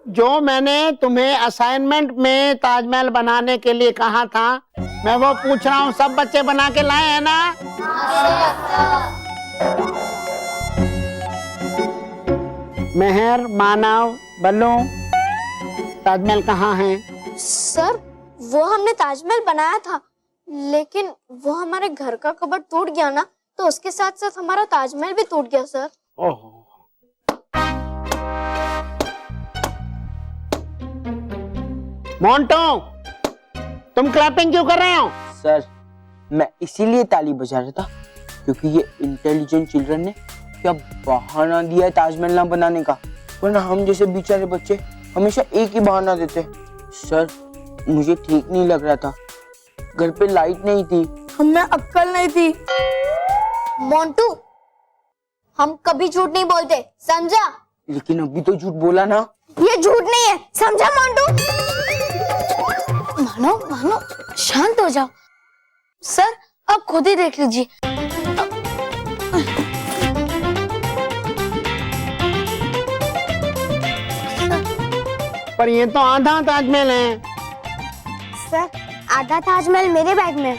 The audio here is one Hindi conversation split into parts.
जो मैंने तुम्हें असाइनमेंट में ताजमहल बनाने के लिए कहा था, मैं वो पूछ रहा हूँ, सब बच्चे बना के लाए हैं ना? मेहर, मानव, बल्लू, ताजमहल कहाँ है? सर वो हमने ताजमहल बनाया था, लेकिन वो हमारे घर का कबर्ड टूट गया ना, तो उसके साथ साथ हमारा ताजमहल भी टूट गया सर। ओहो। मोंटो, तुम क्लैपिंग क्यों कर रहे हो? सर मैं इसीलिए ताली बजा रहा था क्योंकि ये इंटेलिजेंट चिल्ड्रन ने क्या बहाना दिया है ताजमहल ना बनाने का, वरना हम जैसे बेचारे बच्चे हमेशा एक ही बहाना देते। सर मुझे ठीक नहीं लग रहा था, घर पे लाइट नहीं थी, हमें अक्ल नहीं थी। मोंटू, हम कभी झूठ नहीं बोलते, समझा? लेकिन अभी तो झूठ बोला ना। ये झूठ नहीं है, समझा मोंटू? मानो मानो शांत हो जाओ। सर अब खुद ही देख लीजिए। पर ये तो आधा ताजमहल है। सर आधा ताजमहल मेरे बैग में।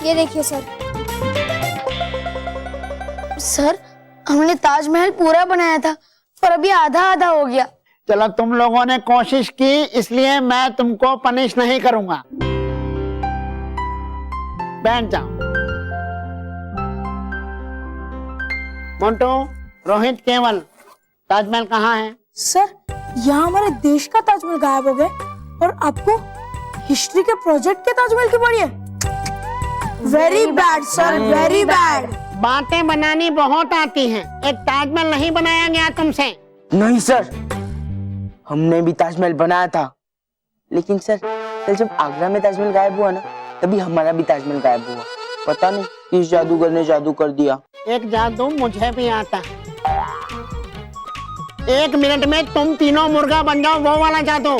ये देखिए सर। सर हमने ताजमहल पूरा बनाया था, पर अभी आधा आधा हो गया। चलो, तुम लोगों ने कोशिश की, इसलिए मैं तुमको पनिश नहीं करूंगा। बैठ जाओ। मोंटू, रोहित, केवल, ताजमहल कहाँ है? सर यहाँ हमारे देश का ताजमहल गायब हो गया और आपको हिस्ट्री के प्रोजेक्ट के ताजमहल की पड़ी है। Very bad sir, very bad. बातें बनानी बहुत आती हैं, एक ताजमहल नहीं बनाया गया तुमसे। नहीं सर, हमने भी ताजमहल बनाया था, लेकिन सर कल जब आगरा में ताजमहल गायब हुआ ना, तभी हमारा भी ताजमहल गायब हुआ। पता नहीं किस जादूगर ने जादू कर दिया। एक जादू मुझे भी आता है। 1 मिनट में तुम तीनों मुर्गा बन जाओ, वो वाला जादू।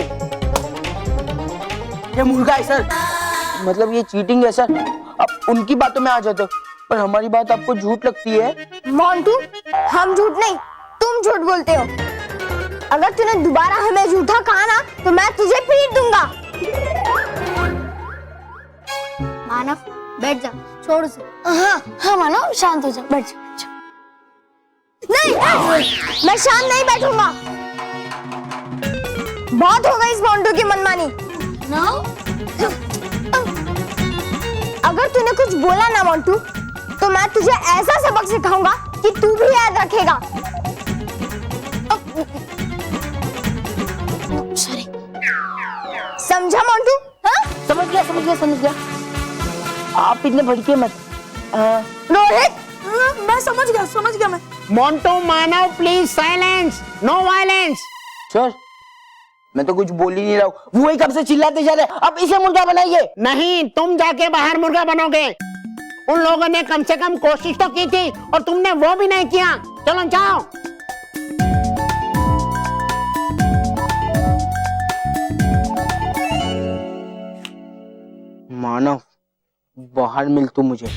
ये मुर्गा है सर, मतलब ये चीटिंग है सर। अब उनकी बातों में आ जाते हो, पर हमारी बात आपको झूठ लगती है। मोंटू, हम झूठ नहीं, तुम झूठ बोलते हो। अगर तूने दोबारा हमें झूठा कहा ना, तो मैं तुझे पीट दूंगा। मानव बैठ जा, छोड़ उसे। हाँ हाँ मानव, शांत हो जा, बैठ जा, बैठ जा। नहीं, मैं शांत नहीं बैठूंगा। बहुत हो गई इस मोंटू की मनमानी। अगर तूने कुछ बोला ना मोंटू, तो मैं तुझे ऐसा सबक सिखाऊंगा कि तू भी याद रखेगा। सॉरी, समझा मोंटू? हाँ? समझ गया, समझ गया, समझ गया। आप इतने भड़के मत। रोहित, मैं समझ गया मैं। Montu, Manav, please silence, no violence. Sir मैं तो कुछ बोल ही नहीं रहा हूँ, वो ही कब से चिल्लाते जा रहे हैं। अब इसे मुर्गा बनाइए। नहीं, तुम जाके बाहर मुर्गा बनोगे। उन लोगों ने कम से कम कोशिश तो की थी, और तुमने वो भी नहीं किया। चलो जाओ। मानव, बाहर मिल तू मुझे।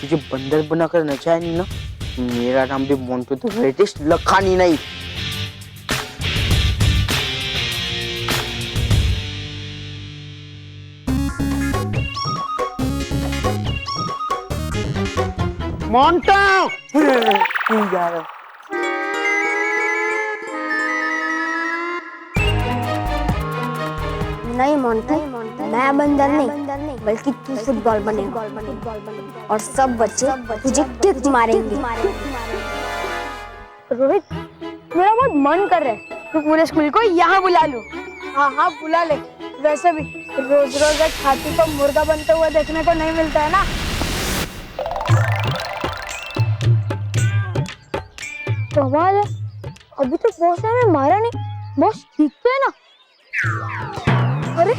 तुझे बंदर बनाकर नचाया नहीं ना, मेरा नाम भी मोंटू द ग्रेटेस्ट लखानी नहीं। मोंटू, नहीं मोंटू, मैं बंदर नहीं, बल्कि तू फुटबॉल बनेगा, और सब बच्चे तुझे किक मारेंगे। रोहित, मेरा बहुत मन कर रहा है तो पूरे स्कूल को यहाँ बुला लूं। हाँ हाँ बुला ले। वैसे भी रोज रोज एक हाथी को मुर्गा बनते हुए देखने को नहीं मिलता है ना। कमाल है, अभी तो बॉस ने हमें मारा नहीं। बॉस ठीक तो है ना? अरे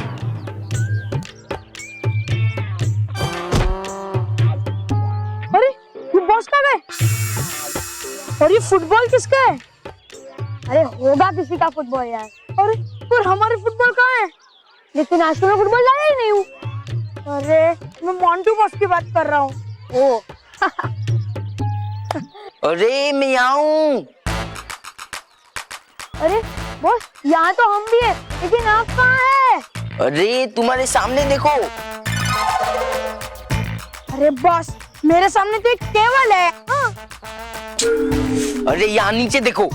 अरे ये बॉस कहाँ गए? और ये फुटबॉल किसका है? अरे होगा किसी का फुटबॉल यार। अरे पर हमारे फुटबॉल कहाँ है? लेकिन आज तो मैं फुटबॉल लाया ही नहीं हूँ। अरे मैं मोंटू बॉस की बात कर रहा हूँ। ओ अरे मैं आऊं। अरे बॉस, यहाँ तो हम भी है, लेकिन आप कहाँ है? अरे तुम्हारे सामने देखो। अरे बॉस, मेरे सामने तो एक केबल है। हाँ। अरे यहाँ नीचे देखो।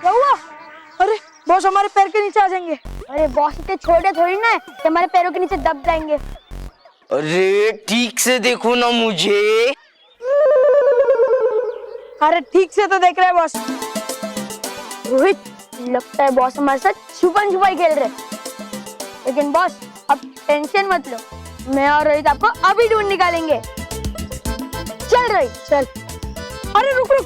क्या हुआ? अरे बॉस, हमारे पैर के नीचे आ जाएंगे। अरे बॉस, इतने छोटे थोड़ी ना है कि हमारे पैरों के नीचे दब जाएंगे। अरे ठीक से देखो ना मुझे। अरे ठीक से तो देख रहे हैं बॉस। रोहित, लगता है बॉस हमारे साथ छुपन छुपाई खेल रहे। लेकिन बॉस, अब टेंशन मत लो, मैं और रोहित आपको अभी ढूंढ निकालेंगे। चल रोहित चल। अरे रुक रुक।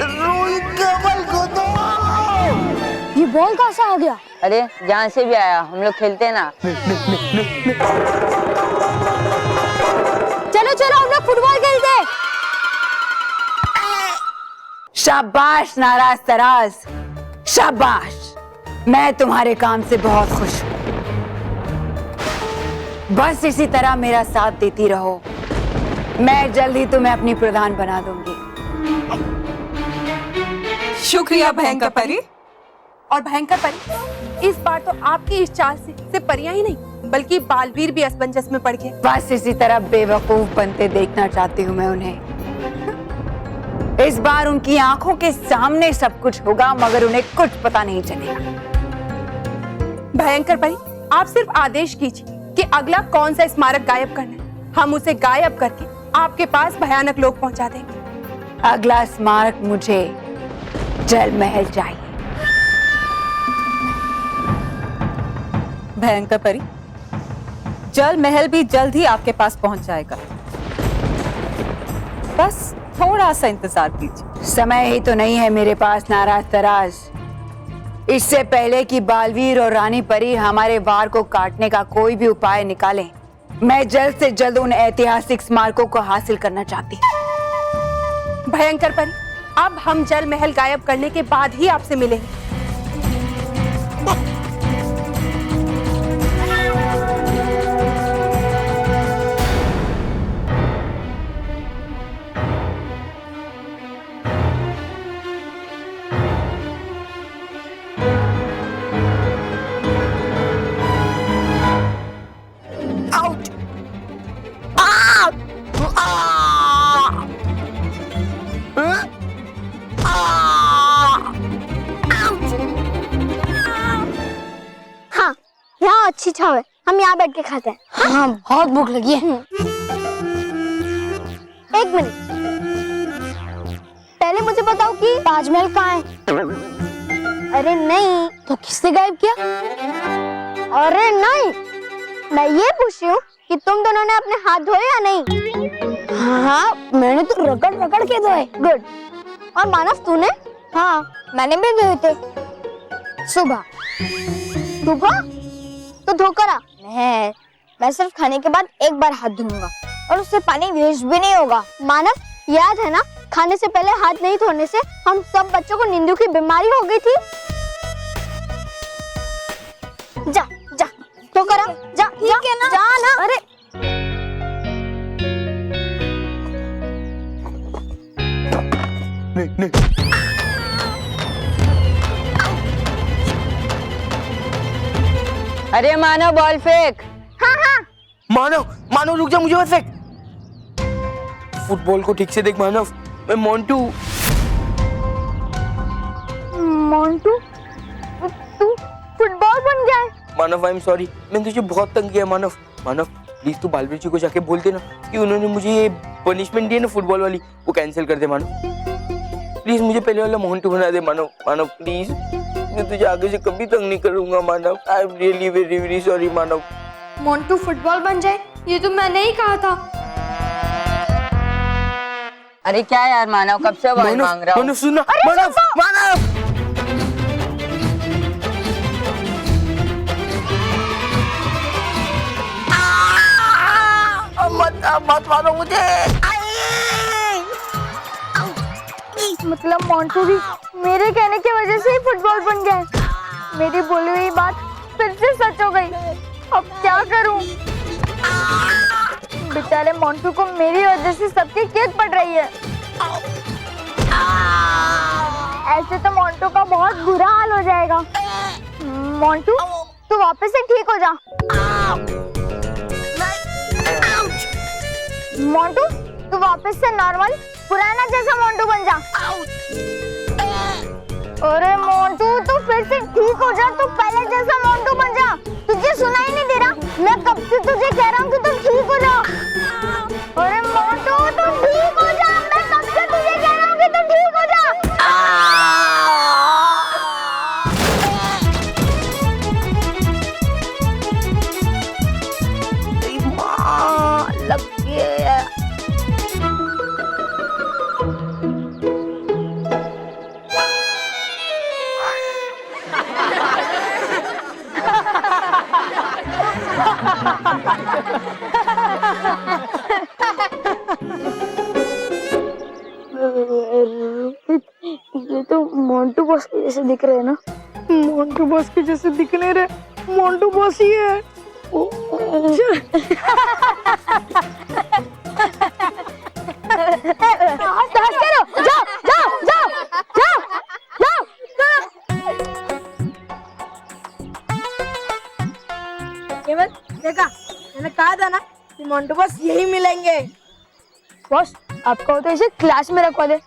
रोहित केबल को दो। ये बॉल कहाँ से आ गया? अरे जहाँ से भी आया, हम लोग खेलते हैं ना। चलो चलो, हम लोग फुटबॉल खेलते हैं। शाबाश नाराज तराज, शाबाश। मैं तुम्हारे काम से बहुत खुश हूँ। बस इसी तरह मेरा साथ देती रहो, मैं जल्द ही तुम्हें अपनी प्रधान बना दूंगी। शुक्रिया भयंकर परी। और भयंकर परी, इस बार तो आपकी इस चाल से सिर्फ परियां ही नहीं बल्कि बालवीर भी असमंजस में पड़ गए। बस इसी तरह बेवकूफ बनते देखना चाहती हूँ मैं उन्हें। इस बार उनकी आंखों के सामने सब कुछ होगा, मगर उन्हें कुछ पता नहीं चलेगा। भयंकर परी, आप सिर्फ आदेश कीजिए कि अगला कौन सा स्मारक गायब करना है, हम उसे गायब करके आपके पास भयानक लोग पहुंचा देंगे। अगला स्मारक मुझे जल महल चाहिए। भयंकर परी, जल महल भी जल्द ही आपके पास पहुंच जाएगा, बस थोड़ा सा इंतजार कीजिए। समय ही तो नहीं है मेरे पास नाराज तराज। इससे पहले कि बालवीर और रानी परी हमारे वार को काटने का कोई भी उपाय निकालें, मैं जल्द से जल्द उन ऐतिहासिक स्मारकों को हासिल करना चाहती हूँ। भयंकर परी, अब हम जल महल गायब करने के बाद ही आपसे मिलेंगे। हाँ, यहाँ अच्छी छाव है, हम यहाँ बैठ के खाते हैं। हाँ, बहुत भूख लगी है। एक मिनट, पहले मुझे बताओ कि ताजमहल कहाँ है? अरे नहीं, तो किसने गायब किया? अरे नहीं, मैं ये पूछ रही हूँ कि तुम दोनों ने अपने हाथ धोए या नहीं? हाँ, मैंने तो रगड़ रगड़ के धोए। गुड। और मानव तूने? हाँ, मैंने भी धोए थे सुबह। सुबह? तो धोकर आ। मैं सिर्फ खाने के बाद एक बार हाथ धोऊंगा और उससे पानी वेस्ट भी नहीं होगा। मानव, याद है ना, खाने से पहले हाथ नहीं धोने से हम सब बच्चों को नींबू की बीमारी हो गई थी। जा जा तो करा, जा ठीक है ना, जा ना। अरे अरे मानो बॉल फेंक। हाँ हाँ। मानव, मानव रुक जा, मुझे मत फेंक। फुटबॉल को ठीक से देख मानव, मैं मोंटू। मोंटू, तू फुटबॉल बन गया है? मानव, आई एम सॉरी, मैंने तुझे बहुत तंग किया मानव। मानव प्लीज तू बालवीर जी को जाके बोल देना कि उन्होंने मुझे ये पनिशमेंट दी है ना फुटबॉल वाली, वो कैंसिल कर दे मानव। प्लीज मुझे पहले वाला मोंटू बना दे मानव। मानव प्लीज, मैं तुझे आगे से कभी तंग नहीं करूंगा Manav. I am really very very sorry Manav. Montu football बन जाए, ये तो मैंने ही कहा था। अरे क्या यार मानव, कब से बॉल मांग रहा हूँ। मानव सुनना, मानव मानव मत मारो मुझे। मतलब मोंटू भी मेरे कहने की वजह से ही फुटबॉल बन गया है। मेरी बोली हुई बात फिर से सच हो गई। अब क्या करूं? बेचारे मोंटू को मेरी वजह से सबकी केक पड़ रही है। ऐसे तो मोंटू का बहुत बुरा हाल हो जाएगा। मोंटू, तू वापस से ठीक हो जा। मोंटू, तू वापस से नॉर्मल पुराना जैसा मोंटू बन जा। अरे मोंटू, तू फिर से ठीक हो जा, तू पहले जैसा मोंटू बन जा। तुझे सुनाई नहीं दे रहा? मैं कब से तुझे कह रहा हूँ कि तू ठीक हो जा। अरे मोंटू, तू ठीक हो जा, मैं कब से तुझे कह रहा हूँ कि तू ठीक हो जा। लग गया। ये तो मोंटू बॉस के जैसे दिख रहे हैं ना? मोंटू बॉस के जैसे दिखने रहे, मोंटू बॉस ही है। हंस करो, जाओ जाओ जाओ जाओ जाओ। केवल देखा, मैंने कहा था ना कि मोंटू बॉस यही मिलेंगे। बॉस, आपको तो इसे क्लास में रखवा दे,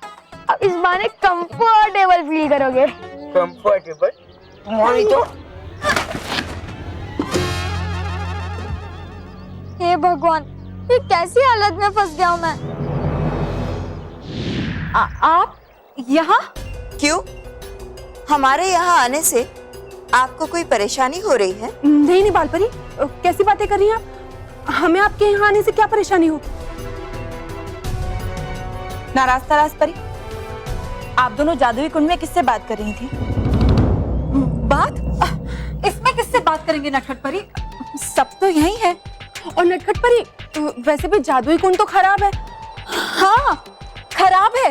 अब इस बहाने कंफर्टेबल फील करोगे। कंफर्टेबल? मोनिटो, हे भगवान, ये कैसी हालत में फंस गया हूँ मैं। आप यहाँ? क्यों? हमारे यहाँ आने से आपको कोई परेशानी हो रही है? नहीं नहीं बालपरी, कैसी बातें कर रही हैं आप? हमें आपके यहाँ आने से क्या परेशानी हो? नाराज तराज परी, आप दोनों जादुई कुंड में किससे बात कर रही थी? बात? इसमें किससे बात करेंगे नटखट परी? सब तो यही है। और नटखट परी, वैसे भी जादुई कुंड तो खराब है। हाँ, खराब है।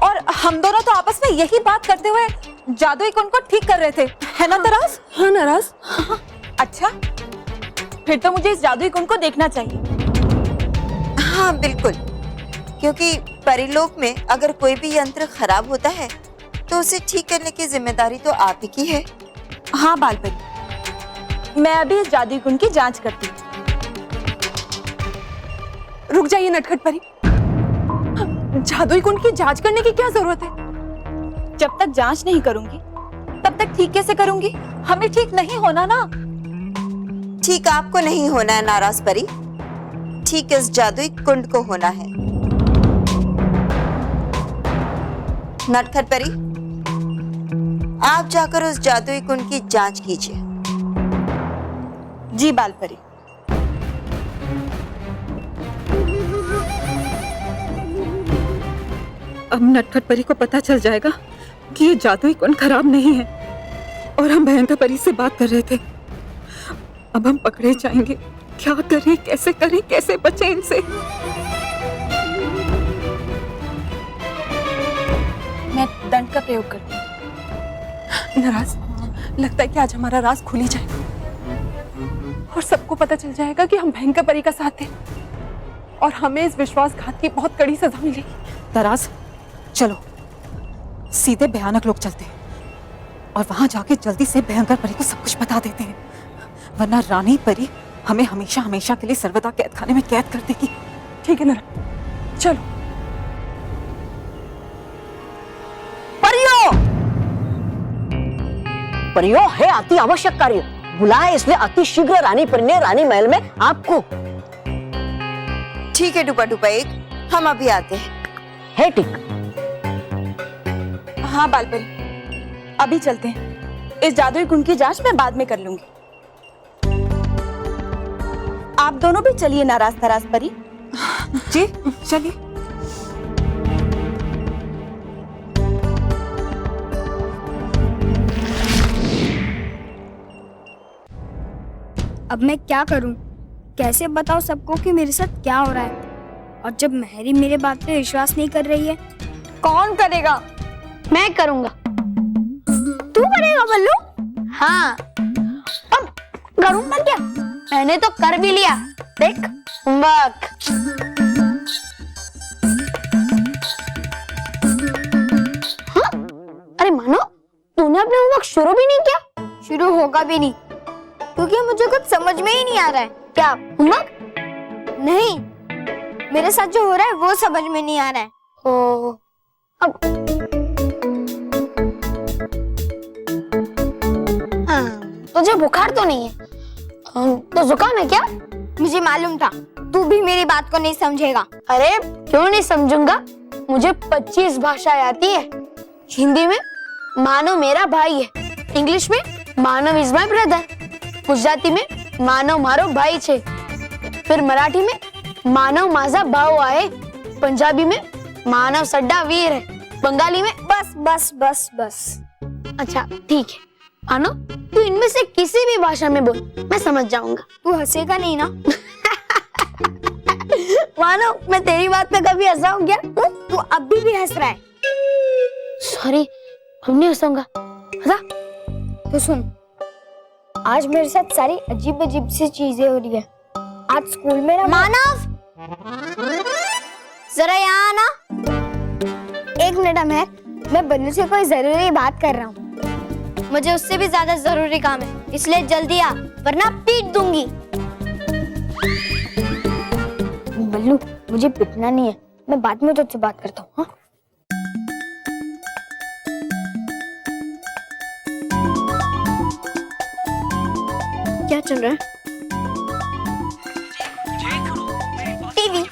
और हम दोनों तो आपस में यही बात करते हुए जादुई कुंड को ठीक कर रहे थे, है ना तराज? हाँ नाराज। अच्छा, फिर तो मुझे इस जादुई कुंड को देखना चाहिए। हाँ बिल्कुल, क्योंकि परिलोक में अगर कोई भी यंत्र खराब होता है तो उसे ठीक करने की जिम्मेदारी तो आप ही की है। हाँ बालपरी, मैं अभी इस जादुई कुंड की जांच करती हूँ। रुक जाइए नटखट परी, जादुई कुंड की जांच करने की क्या जरूरत है? जब तक जांच नहीं करूंगी तब तक ठीक कैसे करूंगी? हमें ठीक नहीं होना ना। ठीक आपको नहीं होना है नाराज परी, ठीक इस जादुई कुंड को होना है। नटखट परी, आप जाकर उस जादुई कुंड की जांच कीजिए। जी बालपरी। अब नटखट परी को पता चल जाएगा कि ये जादुई कुंड खराब नहीं है और हम भयंकर परी से बात कर रहे थे। अब हम पकड़े जाएंगे। क्या करें, कैसे बचें इनसे? मैं दंड का प्रयोग करती हूँ। नाराज, लगता है कि आज हमारा राज खुल ही जाएगा और सबको पता चल जाएगा कि हम भयंकर परी का साथ थे और हमें इस विश्वासघात की बहुत कड़ी सजा मिलेगी। तराज, चलो सीधे भयानक लोग चलते हैं और वहां जाके जल्दी से भयंकर परी को सब कुछ बता देते हैं, वरना रानी परी हमें हमेशा हमेशा के लिए सर्वदा कैद खाने में कैद कर देगी। ठीक है नाराज, चलो। परियों है अति आवश्यक कार्य, बुलाया इसलिए अति शीघ्र रानी परी ने रानी महल में आपको। ठीक है टुपा टुपा एक, हम अभी आते हैं। है ठीक। हाँ बालपरी, अभी चलते हैं। इस जादुई कुंड की जांच मैं बाद में कर लूंगी। आप दोनों भी चलिए नाराज तराज परी। जी चलिए। अब मैं क्या करूं? कैसे बताऊं सबको कि मेरे साथ क्या हो रहा है? और जब मेहरी मेरे बात पे विश्वास नहीं कर रही है, कौन करेगा? मैं करूंगा। तू करेगा बल्लू? हाँ। अब करूंगा क्या? मैंने तो कर भी लिया, देख होमवर्क। हाँ? अरे मानो तूने अपना होमवर्क शुरू भी नहीं किया। शुरू होगा भी नहीं क्योंकि मुझे कुछ समझ में ही नहीं आ रहा है। क्या होमवर्क? नहीं, मेरे साथ जो हो रहा है वो समझ में नहीं आ रहा है। ओ, अब तुझे बुखार तो नहीं है, तो जुकाम है क्या? मुझे मालूम था तू भी मेरी बात को नहीं समझेगा। अरे क्यों नहीं समझूंगा, मुझे 25 भाषाएं आती है। हिंदी में मानो मेरा भाई है, इंग्लिश में मानव इज माय ब्रदर, गुजराती में मानव मारो भाई छे, फिर मराठी में मानव माजा भाव आए, पंजाबी में मानव सड्डा वीर है, बंगाली में बस बस बस बस। अच्छा ठीक है मानो, तू इनमें से किसी भी भाषा में बोल, मैं समझ जाऊंगा। तू हंसेगा नहीं ना? मानो मैं तेरी बात पे कभी हंसा हूं क्या? तू अभी भी हंस रहा है। सॉरी, हम नहीं हंसूंगा। हंसा? तो सुन, आज मेरे साथ सारी अजीब अजीब सी चीजें हो रही है। आज स्कूल में ना मानव, जरा यहाँ आना। एक मिनट अमर, मैं बन्नू से कोई जरूरी बात कर रहा हूँ। मुझे उससे भी ज्यादा जरूरी काम है, इसलिए जल्दी आ वरना पीट दूंगी। बल्लू मुझे पिटना नहीं है, मैं बाद में तुझसे बात करता हूँ। हाँ? क्या चल रहा है? टीवी।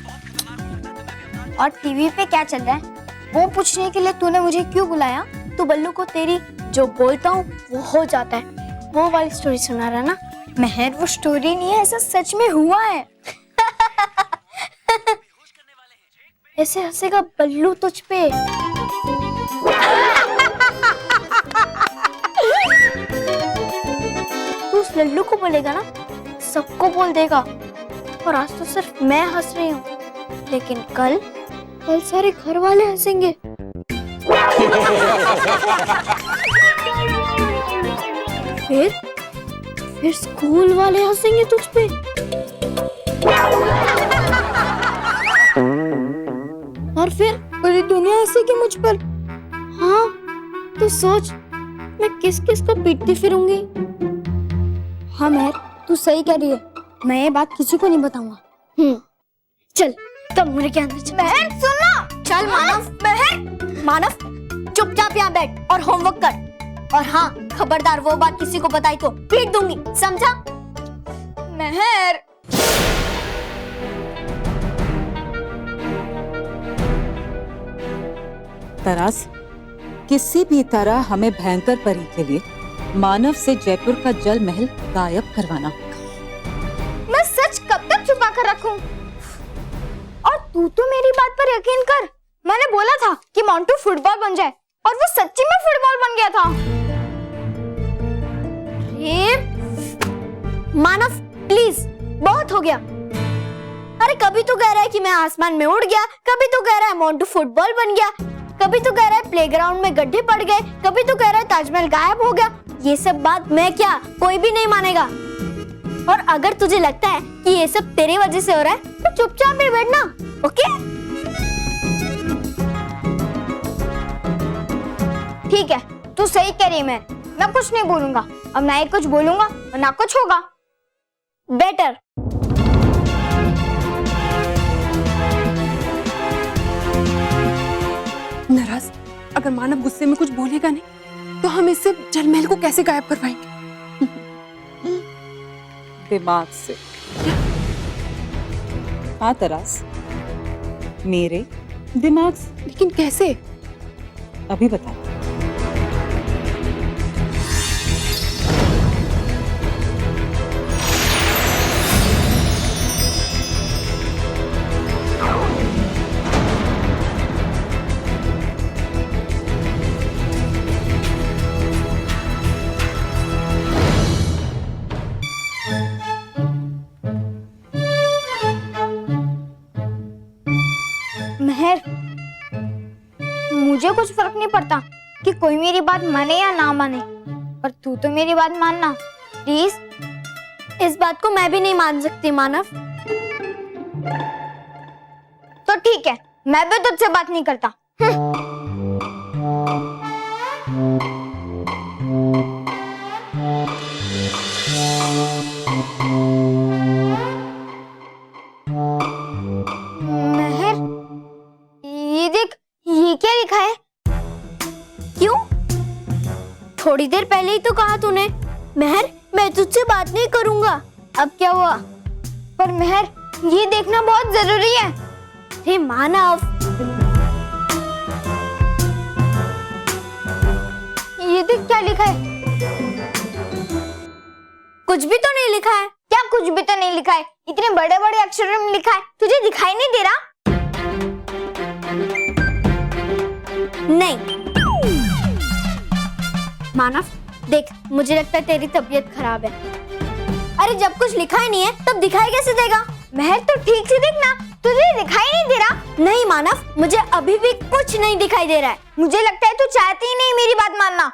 और टीवी पे क्या चल रहा है वो पूछने के लिए तूने मुझे क्यों बुलाया? तू बल्लू को तेरी जो बोलता हूँ वो हो जाता है, वो वाली स्टोरी सुना रहा ना? महर वो स्टोरी नहीं है, ऐसा सच में हुआ है। ऐसे हंसेगा बल्लू तुझ पे। तू उस लल्लू को बोलेगा ना, सबको बोल देगा। और आज तो सिर्फ मैं हंस रही हूँ, लेकिन कल सारे घर वाले हंसेंगे। फिर स्कूल वाले हंसेंगे तुझ पे। और फिर पूरी दुनिया हंसेगी मुझ पर। हाँ तो सोच, मैं किस किस को पीटती फिरूंगी। हाँ महर, तू सही कह रही है, मैं ये बात किसी को नहीं बताऊंगा। चल कमरे के अंदर चल। महर सुन ना। चल मानव। महर, मानव चुपचाप यहाँ बैठ और होमवर्क कर। और हाँ खबरदार, वो बात किसी को बताई तो पीट दूंगी, समझा? महर। तरास, किसी भी तरह हमें भयंकर परी के लिए मानव से जयपुर का जल महल गायब करवाना होगा। मैं सच कब तक छुपा कर रखूं? और तू तो मेरी बात पर यकीन कर, मैंने बोला था कि मोंटू फुटबॉल बन जाए और वो सच्ची में फुटबॉल बन गया था। मानव प्लीज, बहुत हो गया। अरे कभी तो कह रहा है कि मैं आसमान में उड़ गया, कभी तो कह रहा है मोंटू फुटबॉल बन गया, कभी तो कह रहा है प्लेग्राउंड में गड्ढे पड़ गए, कभी तो कह रहा है ताजमहल गायब हो गया। ये सब बात मैं क्या, कोई भी नहीं मानेगा। और अगर तुझे लगता है कि ये सब तेरी वजह से हो रहा है तो चुपचाप भी बैठना, ओके? ठीक है, तू सही कह रही है। मैं कुछ नहीं बोलूंगा, अब ना ही कुछ बोलूंगा और ना कुछ होगा। बेटर। नाराज, अगर मानव गुस्से में कुछ बोलेगा नहीं तो हम इससे जलमहल को कैसे गायब करवाएंगे? दिमाग से। हाँ तरास, मेरे दिमाग से। लेकिन कैसे? अभी बता। महर, मुझे कुछ फर्क नहीं पड़ता कि कोई मेरी बात माने या ना माने, पर तू तो मेरी बात मानना प्लीज। इस बात को मैं भी नहीं मान सकती मानव। तो ठीक है, मैं भी तुझसे बात नहीं करता। महर, ये देख, ये क्या लिखा है? क्यों? थोड़ी देर पहले ही तो कहा तूने महर मैं तुझसे बात नहीं करूंगा। अब क्या हुआ? पर महर, ये देखना बहुत जरूरी है। हे मानव, ये देख क्या लिखा है? कुछ भी तो नहीं लिखा है। क्या कुछ भी तो नहीं लिखा है? इतने बड़े बड़े अक्षरों में लिखा है, तुझे दिखाई नहीं दे रहा? नहीं मानव, देख, मुझे लगता है तेरी तबीयत खराब है। अरे जब कुछ लिखा ही नहीं है तब दिखाई कैसे देगा? महर, तो ठीक से देखना, तुझे दिखाई नहीं दे रहा? नहीं मानव, मुझे अभी भी कुछ नहीं दिखाई दे रहा है। मुझे लगता है तू चाहती ही नहीं मेरी बात मानना।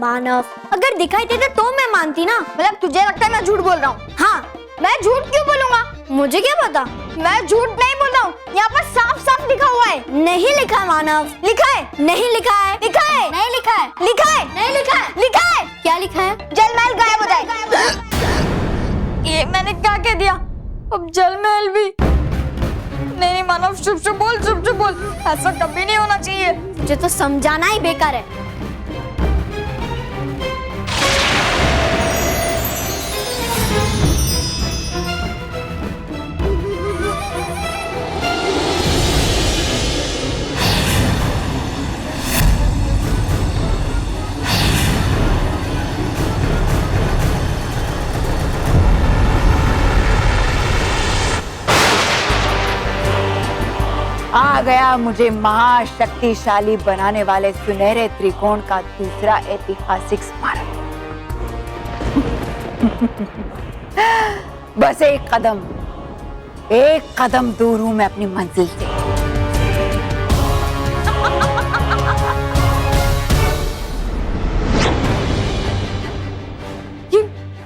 मानव, अगर दिखाई देता तो मैं मानती ना। मतलब तुझे लगता है मैं झूठ बोल रहा हूँ? हाँ, मैं झूठ क्यों बोलूंगा? मुझे क्या पता, मैं झूठ नहीं बोल रहा हूँ। यहाँ पर साफ साफ लिखा हुआ है। नहीं लिखा है मानव। लिखा है? नहीं लिखा है। लिखा है? नहीं लिखा है। लिखा है? नहीं लिखा है। लिखा है? क्या लिखा है? जलमहल गायब हो जाए। ये मैंने क्या कह दिया? अब जलमहल भी? नहीं मानव, चुप चुप बोल, चुप चुप बोल। ऐसा कभी नहीं होना चाहिए। मुझे तो समझाना ही बेकार है। आ गया मुझे महाशक्तिशाली बनाने वाले सुनहरे त्रिकोण का दूसरा ऐतिहासिक स्मारक। बस एक कदम दूर हूं मैं अपनी मंजिल से।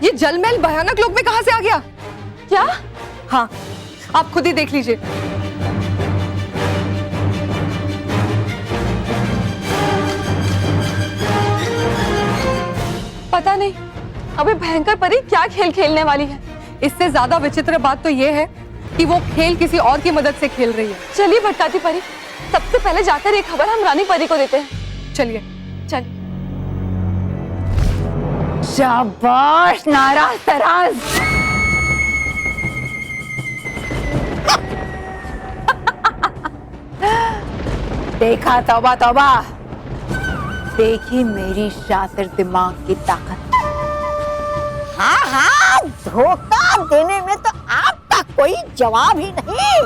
ये जलमहल भयानक लोक में कहां से आ गया? क्या? हाँ, आप खुद ही देख लीजिए। पता नहीं अबे भयंकर परी क्या खेल खेलने वाली है। इससे ज्यादा विचित्र बात तो ये है कि वो खेल किसी और की मदद से खेल रही है। चलिए भटकाती परी, सबसे पहले जाकर ये खबर हम रानी परी को देते हैं। चलिए चलिए। शाबाश नाराज तराज। देखा, तौबा तौबा, देखी मेरी शातिर दिमाग की ताकत। हाँ हाँ, धोखा देने में तो आपका कोई जवाब ही नहीं।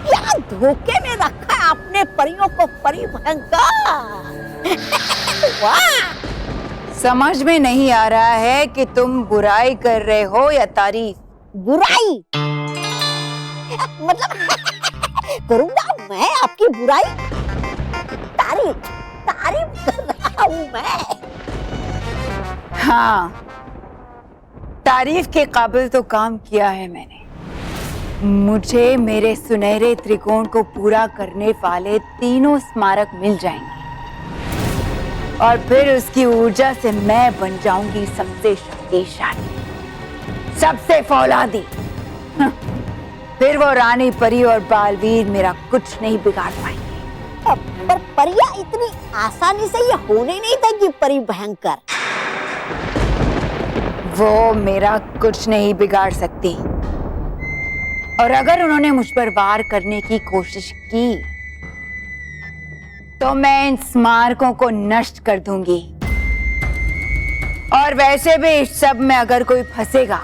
क्या धोखे में रखा है आपने परियों को, परी भयंकर। वाह, समझ में नहीं आ रहा है कि तुम बुराई कर रहे हो या तारीफ। बुराई मतलब करूंगा मैं आपकी बुराई? तारीफ कर रहा हूं मैं। हाँ, तारीफ के काबिल तो काम किया है मैंने। मुझे मेरे सुनहरे त्रिकोण को पूरा करने वाले तीनों स्मारक मिल जाएंगे और फिर उसकी ऊर्जा से मैं बन जाऊंगी सबसे शक्तिशाली, सबसे फौलादी। फिर वो रानी परी और बालवीर मेरा कुछ नहीं बिगाड़ पाएंगे। पर परियां इतनी आसानी से ये होने नहीं देगी परी भयंकर। वो मेरा कुछ नहीं बिगाड़ सकती, और अगर उन्होंने मुझ पर वार करने की कोशिश की तो मैं इन स्मारकों को नष्ट कर दूंगी। और वैसे भी इस सब में अगर कोई फंसेगा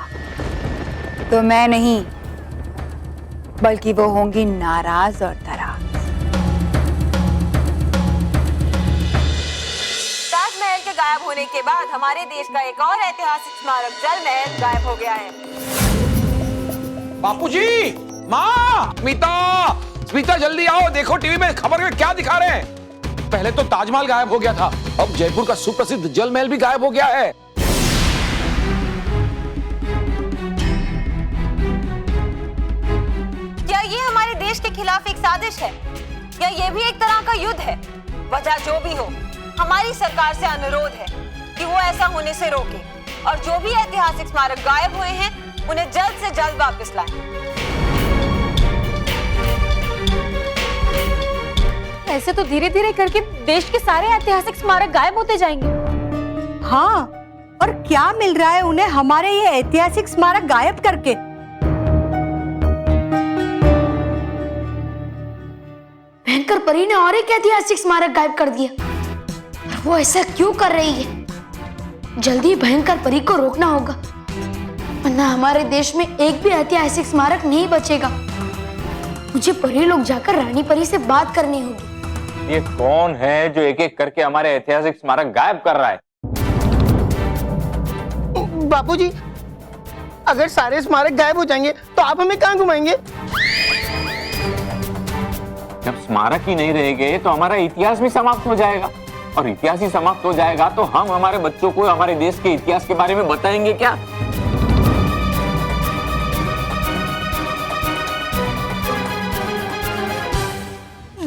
तो मैं नहीं, बल्कि वो होंगी नाराज और तराज। ताजमहल के गायब होने के बाद हमारे देश का एक और ऐतिहासिक स्मारक जलमहल गायब हो गया है। बापूजी, माँ, स्मिता जल्दी आओ, देखो टीवी में खबर में क्या दिखा रहे हैं। पहले तो ताजमहल गायब हो गया था, अब जयपुर का सुप्रसिद्ध जलमहल भी गायब हो गया है। के खिलाफ एक साजिश है या ये भी एक तरह का युद्ध है? वजह जो भी हो, हमारी सरकार से अनुरोध है कि वो ऐसा होने से रोके और जो भी ऐतिहासिक स्मारक गायब हुए हैं उन्हें जल्द से जल्द वापस लाएं। ऐसे तो धीरे धीरे करके देश के सारे ऐतिहासिक स्मारक गायब होते जाएंगे। हाँ, और क्या मिल रहा है उन्हें हमारे ये ऐतिहासिक स्मारक गायब करके? भयंकर परी ने और एक ऐतिहासिक स्मारक गायब कर दिया। और वो ऐसा क्यों कर रही है? जल्दी भयंकर परी को रोकना होगा, वरना हमारे देश में एक भी ऐतिहासिक स्मारक नहीं बचेगा। मुझे परी लोग जाकर रानी परी से बात करनी होगी। ये कौन है जो एक एक करके हमारे ऐतिहासिक स्मारक गायब कर रहा है? बापूजी, अगर सारे स्मारक गायब हो जाएंगे तो आप हमें कहाँ घुमाएंगे? जब स्मारक ही नहीं रहेंगे तो हमारा इतिहास भी समाप्त हो जाएगा, और इतिहास ही समाप्त हो जाएगा तो हम हमारे बच्चों को हमारे देश के इतिहास के बारे में बताएंगे क्या?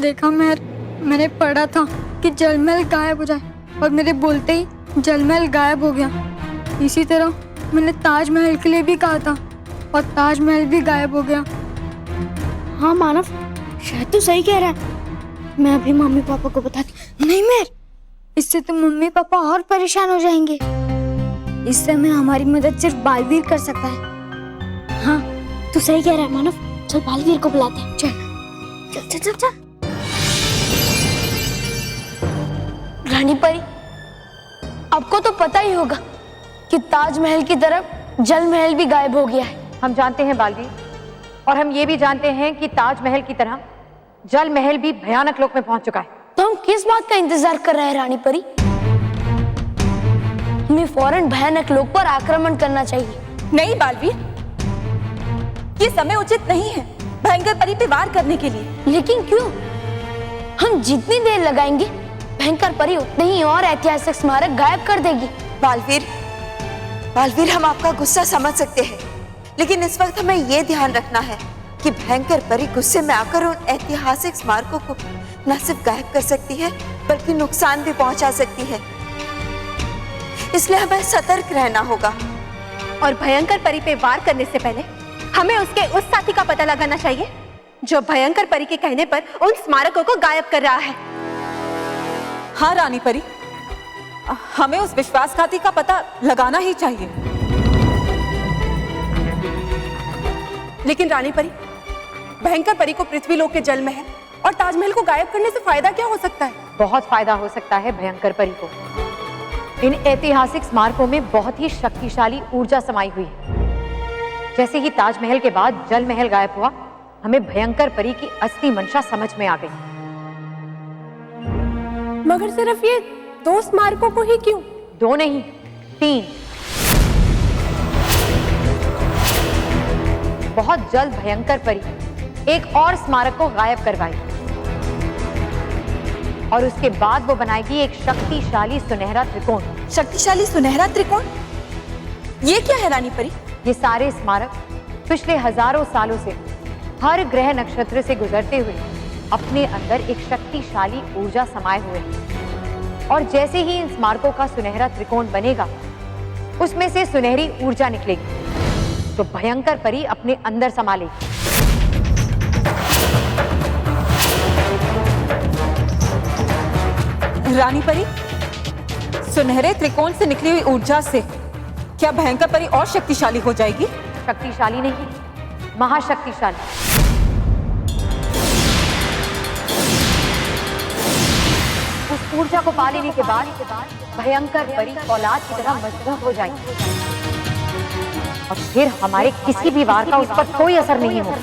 देखा मैंने पढ़ा था कि जलमहल गायब हो जाए, और मेरे बोलते ही जलमहल गायब हो गया। इसी तरह मैंने ताजमहल के लिए भी कहा था, और ताजमहल भी गायब हो गया। हाँ मानव, शायद तू सही कह रहा है। मैं अभी मम्मी पापा को बताती। नहीं मेर, इससे तो मम्मी पापा और परेशान हो जाएंगे। इस समय हमारी मदद सिर्फ बालवीर कर सकता है। हाँ, तू सही कह रहा है मानव। चल बालवीर को बुलाते हैं। चल चल चल चल चल। रानी परी, आपको तो पता ही होगा कि ताजमहल की तरफ जलमहल भी गायब हो गया है। हम जानते हैं बालवीर, और हम ये भी जानते हैं कि ताजमहल की तरह जल महल भी भयानक लोक में पहुंच चुका है। तो हम किस बात का इंतजार कर रहे हैं रानी परी? हमें फौरन भयानक लोक पर आक्रमण करना चाहिए। नहीं बालवीर, ये समय उचित नहीं है भयंकर परी पे वार करने के लिए। लेकिन क्यों? हम जितनी देर लगाएंगे भयंकर परी उतने ही और ऐतिहासिक स्मारक गायब कर देगी। बालवीर, हम आपका गुस्सा समझ सकते हैं, लेकिन इस वक्त हमें ये ध्यान रखना है कि भयंकर परी गुस्से में आकर उन ऐतिहासिक स्मारकों को न सिर्फ गायब कर सकती है बल्कि नुकसान भी पहुंचा सकती है। इसलिए हमें सतर्क रहना होगा। और भयंकर परी पे वार करने से पहले हमें उसके उस साथी का पता लगाना चाहिए जो भयंकर परी के कहने पर उन स्मारकों को गायब कर रहा है। हाँ रानी परी, हमें उस विश्वासघाती का पता लगाना ही चाहिए। लेकिन रानी परी, भयंकर परी को पृथ्वीलोक के जल महल और ताजमहल को गायब करने से फायदा क्या हो सकता है? बहुत फायदा हो सकता है भयंकर परी को। इन ऐतिहासिक स्मारकों में बहुत ही शक्तिशाली ऊर्जा समाई हुई है। जैसे ही ताजमहल के बाद जल महल गायब हुआ, हमें भयंकर परी की असली मंशा समझ में आ गई। मगर सिर्फ ये 2 स्मारकों को ही क्यों? 2 नहीं, 3। बहुत जल्द भयंकर परी एक और स्मारक को गायब करवाएगी, और उसके बाद वो बनाएगी एक शक्तिशाली सुनहरा त्रिकोण। शक्तिशाली सुनहरा त्रिकोण? ये क्या है रानी परी? ये सारे स्मारक पिछले हजारों सालों से हर ग्रह नक्षत्र से गुजरते हुए अपने अंदर एक शक्तिशाली ऊर्जा समाये हुए हैं, और जैसे ही इन स्मारकों का सुनहरा त्रिकोण बनेगा, उसमें से सुनहरी ऊर्जा निकलेगी तो भयंकर परी अपने अंदर समा लेगी। रानी परी, सुनहरे त्रिकोण से निकली हुई ऊर्जा से क्या भयंकर परी और शक्तिशाली हो जाएगी? शक्तिशाली नहीं, महाशक्तिशाली। उस ऊर्जा को पा लेने के बाद भयंकर परी औलाद की तरह मजबूत हो जाएगी, और फिर हमारे किसी भी वार का उस पर कोई असर नहीं होगा।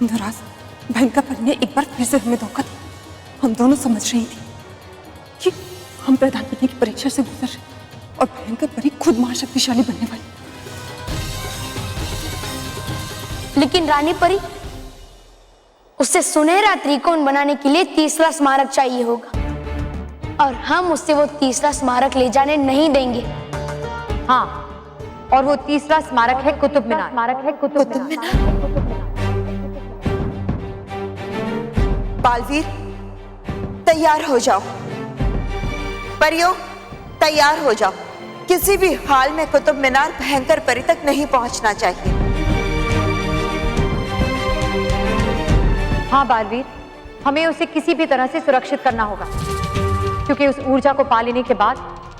नाराज भयंकर परी ने एक बार फिर से हमें धोखा दिया। हम दोनों समझ रही थी कि हम प्रधान बनने की परीक्षा से गुजर रहे, और भयंकर परी खुद महाशक्तिशाली बनने वाली। लेकिन रानी परी, उसे सुनहरा त्रिकोण बनाने के लिए तीसरा स्मारक चाहिए होगा, और हम उससे वो तीसरा स्मारक ले जाने नहीं देंगे। हाँ, और वो तीसरा स्मारक है कुतुब मीनार। बालवीर, तैयार हो जाओ। परियों, तैयार हो जाओ। किसी भी हाल में कुतुब मीनार भयंकर परी तक नहीं पहुंचना चाहिए। हाँ बालवीर, हमें उसे किसी भी तरह से सुरक्षित करना होगा, क्योंकि उस ऊर्जा को पा लेने के बाद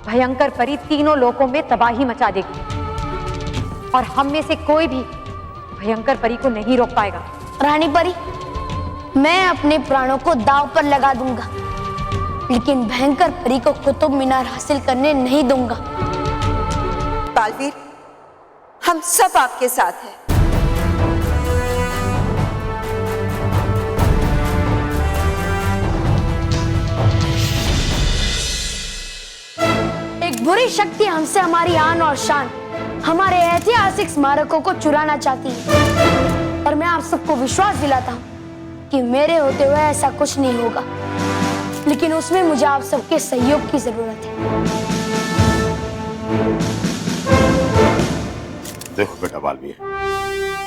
भयंकर परी तीनों लोकों में तबाही मचा देगी और हम में से कोई भी भयंकर परी को नहीं रोक पाएगा। रानी परी, मैं अपने प्राणों को दांव पर लगा दूंगा, लेकिन भयंकर परी को कुतुब मीनार हासिल करने नहीं दूंगा। बालवीर, हम सब आपके साथ हैं। एक बुरी शक्ति हमसे हमारी आन और शान, हमारे ऐतिहासिक स्मारकों को चुराना चाहती है, और मैं आप सबको विश्वास दिलाता हूँ कि मेरे होते हुए ऐसा कुछ नहीं होगा, लेकिन उसमें मुझे आप सबके सहयोग की जरूरत है। देखो बेटा बालवीर,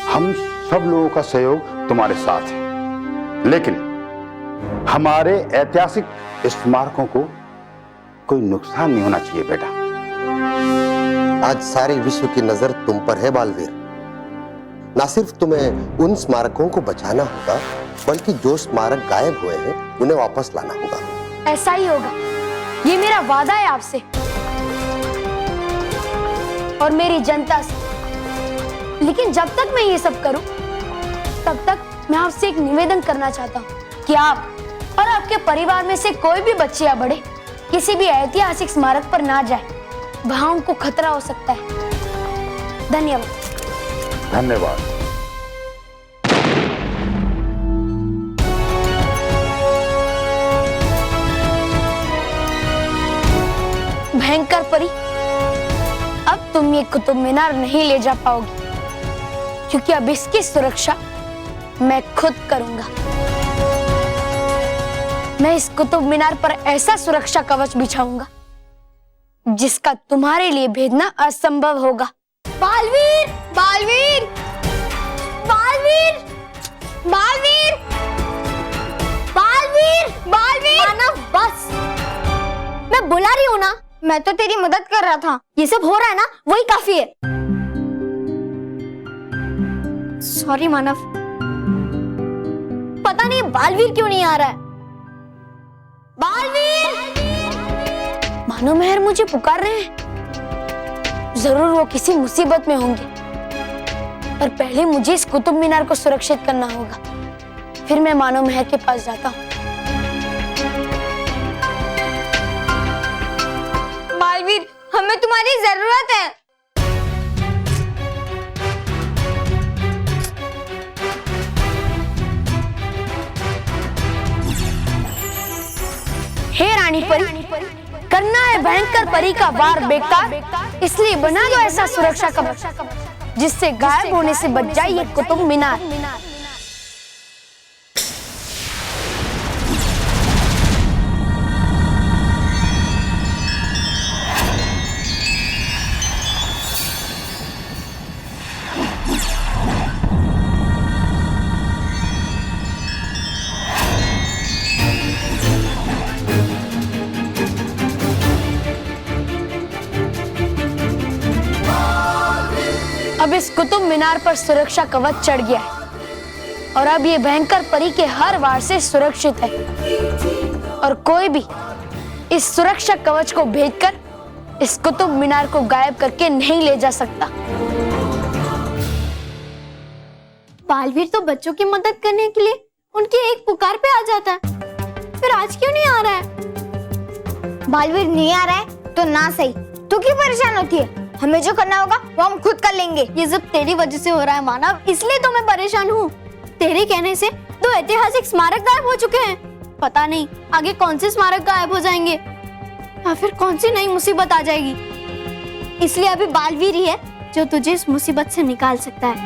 हम सब लोगों का सहयोग तुम्हारे साथ है, लेकिन हमारे ऐतिहासिक स्मारकों को कोई नुकसान नहीं होना चाहिए बेटा। आज सारे विश्व की नजर तुम पर है बालवीर। ना सिर्फ तुम्हें उन स्मारकों को बचाना होगा, बल्कि जो स्मारक गायब हुए हैं उन्हें वापस लाना होगा। ऐसा ही होगा, ये मेरा वादा है आपसे और मेरी जनता से। लेकिन जब तक मैं ये सब करूं, तब तक मैं आपसे एक निवेदन करना चाहता हूं कि आप और आपके परिवार में से कोई भी बच्चे या बड़े किसी भी ऐतिहासिक स्मारक पर ना जाए, वहां उनको खतरा हो सकता है। धन्यवाद। धन्यवाद। भयंकर परी, अब तुम ये कुतुब मीनार नहीं ले जा पाओगी, क्योंकि अब इसकी सुरक्षा मैं खुद करूंगा। मैं इस कुतुब मीनार पर ऐसा सुरक्षा कवच बिछाऊंगा जिसका तुम्हारे लिए भेदना असंभव होगा। बालवीर, बालवीर, बालवीर, बालवीर, बालवीर, बालवीर। मानव, बस, मैं बुला रही हूँ ना, मैं तो तेरी मदद कर रहा था। ये सब हो रहा है ना, वही काफी है। सॉरी मानव। पता नहीं बालवीर क्यों नहीं आ रहा है। बालवीर! मानो मेहर मुझे पुकार रहे हैं। जरूर वो किसी मुसीबत में होंगे, पर पहले मुझे इस कुतुब मीनार को सुरक्षित करना होगा, फिर मैं मानो मेहर के पास जाता हूँ। बालवीर, हमें तुम्हारी जरूरत है। हे रानी परी, करना है भयंकर परी का वार बेकार, इसलिए बना दो ऐसा सुरक्षा कवच जिससे गायब होने से बच जाए ये कुतुब मीनार। अब इस कुतुब मीनार पर सुरक्षा कवच चढ़ गया है और अब ये भयंकर परी के हर वार से सुरक्षित है, और कोई भी इस सुरक्षा कवच को भेदकर इस कुतुब मीनार को गायब करके नहीं ले जा सकता। बालवीर तो बच्चों की मदद करने के लिए उनकी एक पुकार पे आ जाता है, फिर आज क्यों नहीं आ रहा है? बालवीर नहीं आ रहा है तो ना सही, तू क्यों परेशान होती है? हमें जो करना होगा वो हम खुद कर लेंगे। ये सब तेरी वजह से हो रहा है मानव, इसलिए तो मैं परेशान हूँ। तेरे कहने से दो ऐतिहासिक स्मारक गायब हो चुके हैं, पता नहीं आगे कौन से स्मारक गायब हो जाएंगे या फिर कौन सी नई मुसीबत आ जाएगी। इसलिए अभी बालवीर ही है जो तुझे इस मुसीबत से निकाल सकता है।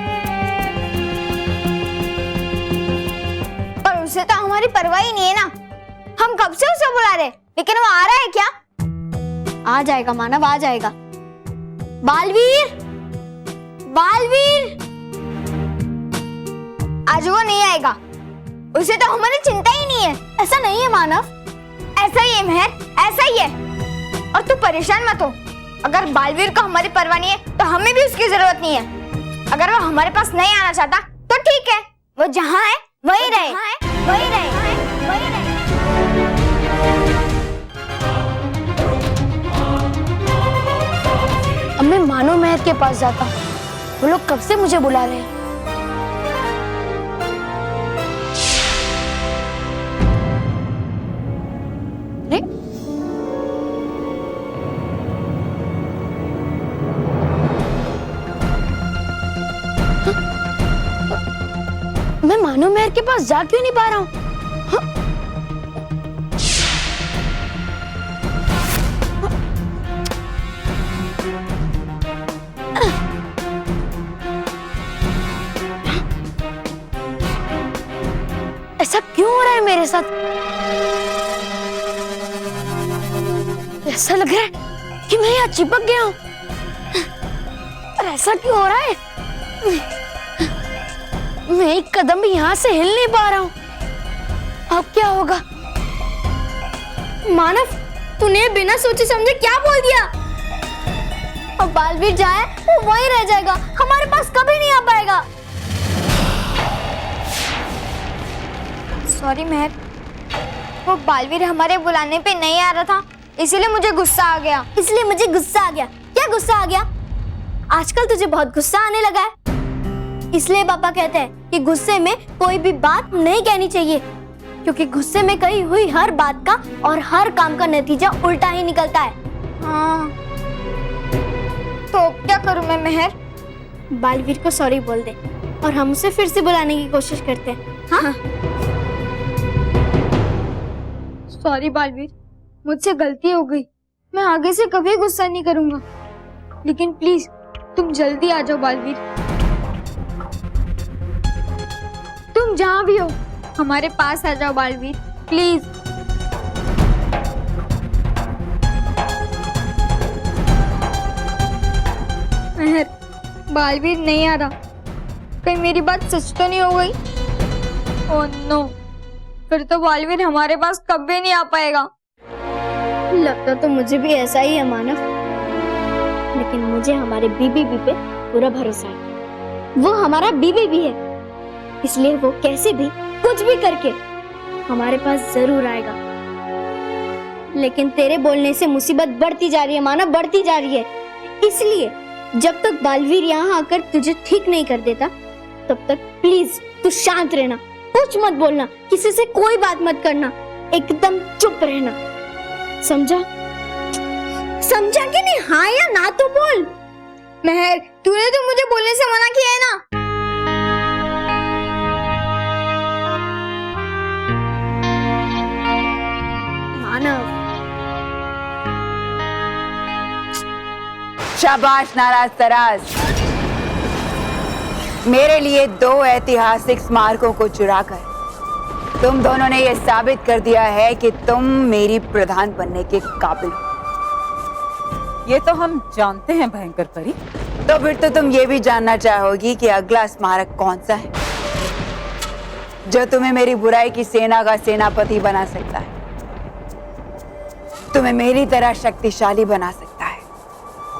पर उसे तो हमारी परवाह ही नहीं है ना, हम कब से उसे बुला रहे, लेकिन वो आ रहा है क्या? आ जाएगा मानव, आ जाएगा। बालवीर, बालवीर आज वो नहीं आएगा, उसे तो हमारी चिंता ही नहीं है। ऐसा नहीं है मानव, ऐसा ही है मेहर, ऐसा ही है। और तू परेशान मत हो, अगर बालवीर को हमारी परवाह नहीं है तो हमें भी उसकी जरूरत नहीं है। अगर वो हमारे पास नहीं आना चाहता तो ठीक है, वो जहाँ है वही रहे, वही रहे, वही रहे। अब मैं मानो मेहर के पास जाता हूँ, वो लोग कब से मुझे बुला रहे हैं। मैं मानो मेहर के पास जा क्यों नहीं पा रहा हूँ? ऐसा क्यों हो रहा है मेरे साथ? ऐसा लग रहा है कि मैं यहाँ चिपक गया हूँ। और ऐसा क्यों हो रहा है? मैं एक कदम भी यहाँ से हिल नहीं पा रहा हूँ। अब क्या होगा? मानव, तूने बिना सोचे समझे क्या बोल दिया? अब बालवीर जाए वो वहीं रह जाएगा, हमारे पास कभी नहीं आ पाएगा। सॉरी मेहर, वो बालवीर हमारे बुलाने पे नहीं आ रहा था, इसीलिए मुझे गुस्सा आ गया। इसलिए मुझे गुस्सा आ गया? क्या गुस्सा आ गया? आजकल तुझे बहुत गुस्सा आने लगा है, इसलिए पापा कहते हैं कि गुस्से में कोई भी बात नहीं कहनी चाहिए, क्योंकि गुस्से में कही हुई हर बात का और हर काम का नतीजा उल्टा ही निकलता है। हाँ, तो क्या करूं मैं मेहर? बालवीर को सॉरी बोल दे और हम उसे फिर से बुलाने की कोशिश करते हैं। हाँ? सॉरी बालवीर, मुझसे गलती हो गई, मैं आगे से कभी गुस्सा नहीं करूंगा, लेकिन प्लीज तुम जल्दी आ जाओ बालवीर। तुम जहाँ भी हो हमारे पास आ जाओ बालवीर, प्लीज। मेहर, बालवीर नहीं आ रहा, कहीं मेरी बात सच तो नहीं हो गई? ओह नो, फिर तो बालवीर हमारे पास कभी नहीं आ पाएगा। लगता तो मुझे भी ऐसा ही है मानव, लेकिन मुझे हमारे बीबी पे पूरा भरोसा है। वो हमारा बीबी भी है, इसलिए वो कैसे भी कुछ भी करके हमारे पास जरूर आएगा। लेकिन तेरे बोलने से मुसीबत बढ़ती जा रही है मानव, बढ़ती जा रही है। इसलिए जब तक बालवीर यहाँ आकर तुझे ठीक नहीं कर देता, तब तक प्लीज तू शांत रहना, कुछ मत बोलना, किसी से कोई बात मत करना, एकदम चुप रहना, समझा? समझा कि नहीं? हाँ या ना तो बोल। मेहर, तूने तो मुझे बोलने से मना किया है ना? मानव, शाबाश नाराज तराज, मेरे लिए 2 ऐतिहासिक स्मारकों को चुराकर तुम दोनों ने यह साबित कर दिया है कि तुम मेरी प्रधान बनने के काबिल हो। ये तो हम जानते हैं भयंकर परी। तो फिर तो तुम ये भी जानना चाहोगी कि अगला स्मारक कौन सा है जो तुम्हें मेरी बुराई की सेना का सेनापति बना सकता है, तुम्हें मेरी तरह शक्तिशाली बना सकता है।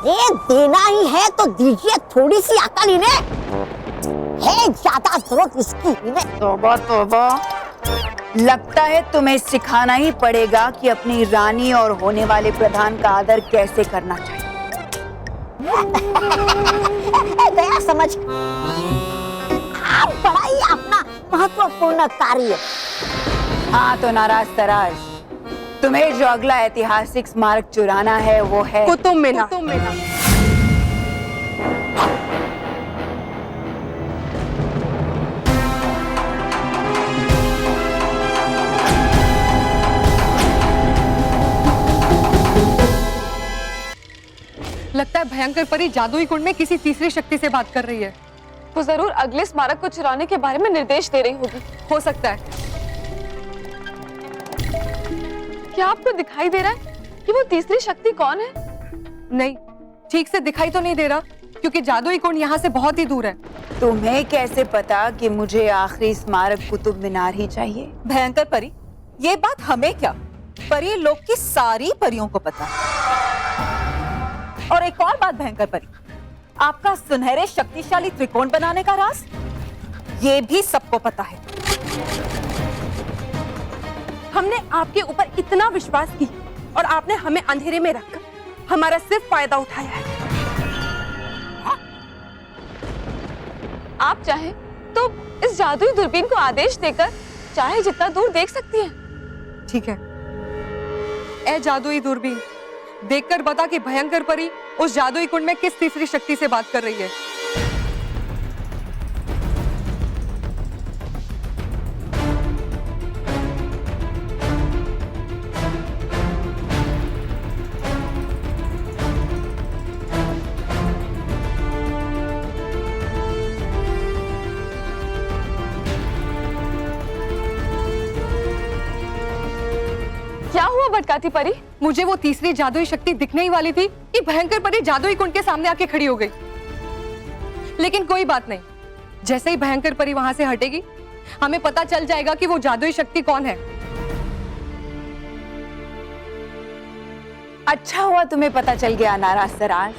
ये देना ही है तो दीजिए थोड़ी सी अकल इन्हें, है ज्यादा जरूरत इसकी इन्हें। तौबा तौबा, लगता है तुम्हें सिखाना ही पड़ेगा कि अपनी रानी और होने वाले प्रधान का आदर कैसे करना चाहिए। दया समझ, आप बड़ा ही अपना महत्वपूर्ण कार्य। हाँ तो नाराज तराज, तुम्हें जो अगला ऐतिहासिक स्मारक चुराना है वो है कुतुब मीनार। लगता है भयंकर परी जादुई कुंड में किसी तीसरी शक्ति से बात कर रही है। वो जरूर अगले स्मारक को चुराने के बारे में निर्देश दे रही होगी। हो सकता है। क्या आपको दिखाई दे रहा है कि वो तीसरी शक्ति कौन है? नहीं, ठीक से दिखाई तो नहीं दे रहा, क्योंकि जादुई कुंड यहाँ से बहुत ही दूर है। तुम्हें कैसे पता कि मुझे आखिरी स्मारक कुतुब मीनार ही चाहिए? भयंकर परी, ये बात हमें क्या, परी लोग की सारी परियों को पता है। और एक और बात भयंकर परी, आपका सुनहरे शक्तिशाली त्रिकोण बनाने का राज, ये भी सबको पता है। हमने आपके ऊपर इतना विश्वास किया और आपने हमें अंधेरे में रखकर हमारा सिर्फ फायदा उठाया है। आप चाहे तो इस जादुई दूरबीन को आदेश देकर चाहे जितना दूर देख सकती हैं। ठीक है। ए जादुई दूरबीन, देखकर बता कि भयंकर परी उस जादुई कुंड में किस तीसरी शक्ति से बात कर रही है। क्या हुआ भटकाती परी? मुझे वो तीसरी जादुई शक्ति दिखने ही वाली थी कि भयंकर परी जादुई कुंड के सामने आके खड़ी हो गई। लेकिन कोई बात नहीं, जैसे ही भयंकर परी वहां से हटेगी हमें पता चल जाएगा कि वो जादुई शक्ति कौन है। अच्छा हुआ तुम्हें पता चल गया नाराज सराज,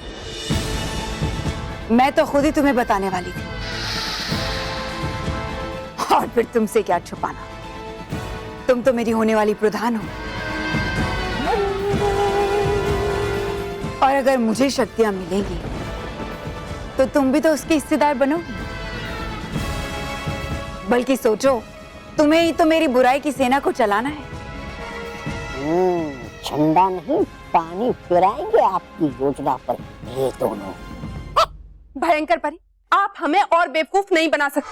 मैं तो खुद ही तुम्हें बताने वाली थी। और फिर तुमसे क्या छुपाना, तुम तो मेरी होने वाली प्रधान हो। और अगर मुझे शक्तियां मिलेंगी तो तुम भी तो उसकी हिस्सेदार बनोगी। बल्कि सोचो, तुम्हें ही तो मेरी बुराई की सेना को चलाना है। झंडा नहीं, पानी फिराएंगे आपकी योजना पर ये दोनों। भयंकर परी, आप हमें और बेवकूफ नहीं बना सकते।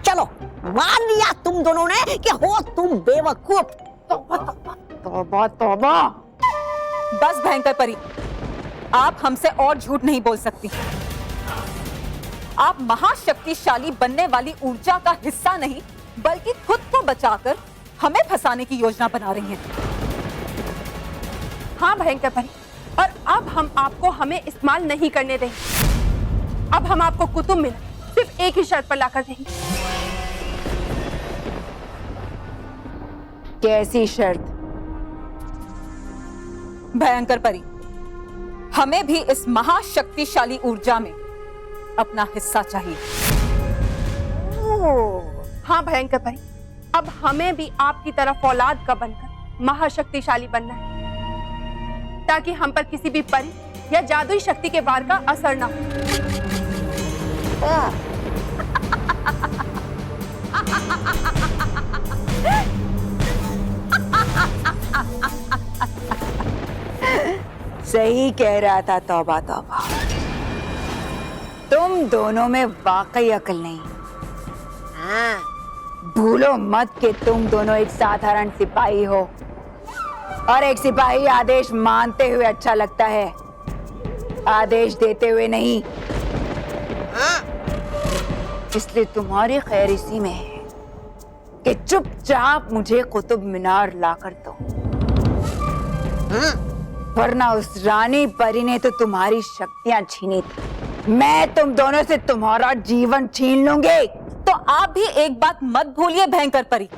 चलो, मान लिया तुम दोनों ने कि हो तुम बेवकूफ। तौबा तौबा। बस भयंकर परी, आप हमसे और झूठ नहीं बोल सकती। आप महाशक्तिशाली बनने वाली ऊर्जा का हिस्सा नहीं, बल्कि खुद को बचाकर हमें फंसाने की योजना बना रही हैं। हाँ भयंकर परी, और अब हम आपको हमें इस्तेमाल नहीं करने देंगे। अब हम आपको कुतुब मीनार सिर्फ एक ही शर्त पर लाकर देंगे। कैसी शर्त? भयंकर परी, हमें भी इस महाशक्तिशाली ऊर्जा में अपना हिस्सा चाहिए। हाँ भयंकर परी, अब हमें भी आपकी तरह औलाद का बनकर महाशक्तिशाली बनना है, ताकि हम पर किसी भी परी या जादुई शक्ति के वार का असर ना हो। सही कह रहा था तौबा तौबा, तुम दोनों में वाकई अकल नहीं। भूलो मत कि तुम दोनों एक साधारण सिपाही हो, और एक सिपाही आदेश मानते हुए अच्छा लगता है, आदेश देते हुए नहीं। इसलिए तुम्हारी खैर इसी में है कि चुपचाप मुझे कुतुब मीनार लाकर दो, वरना उस रानी परी ने तो तुम्हारी शक्तियां छीनी थी। मैं तुम दोनों से तुम्हारा जीवन छीन लूंगी। तो आप भी एक बात मत भूलिए भयंकर परी,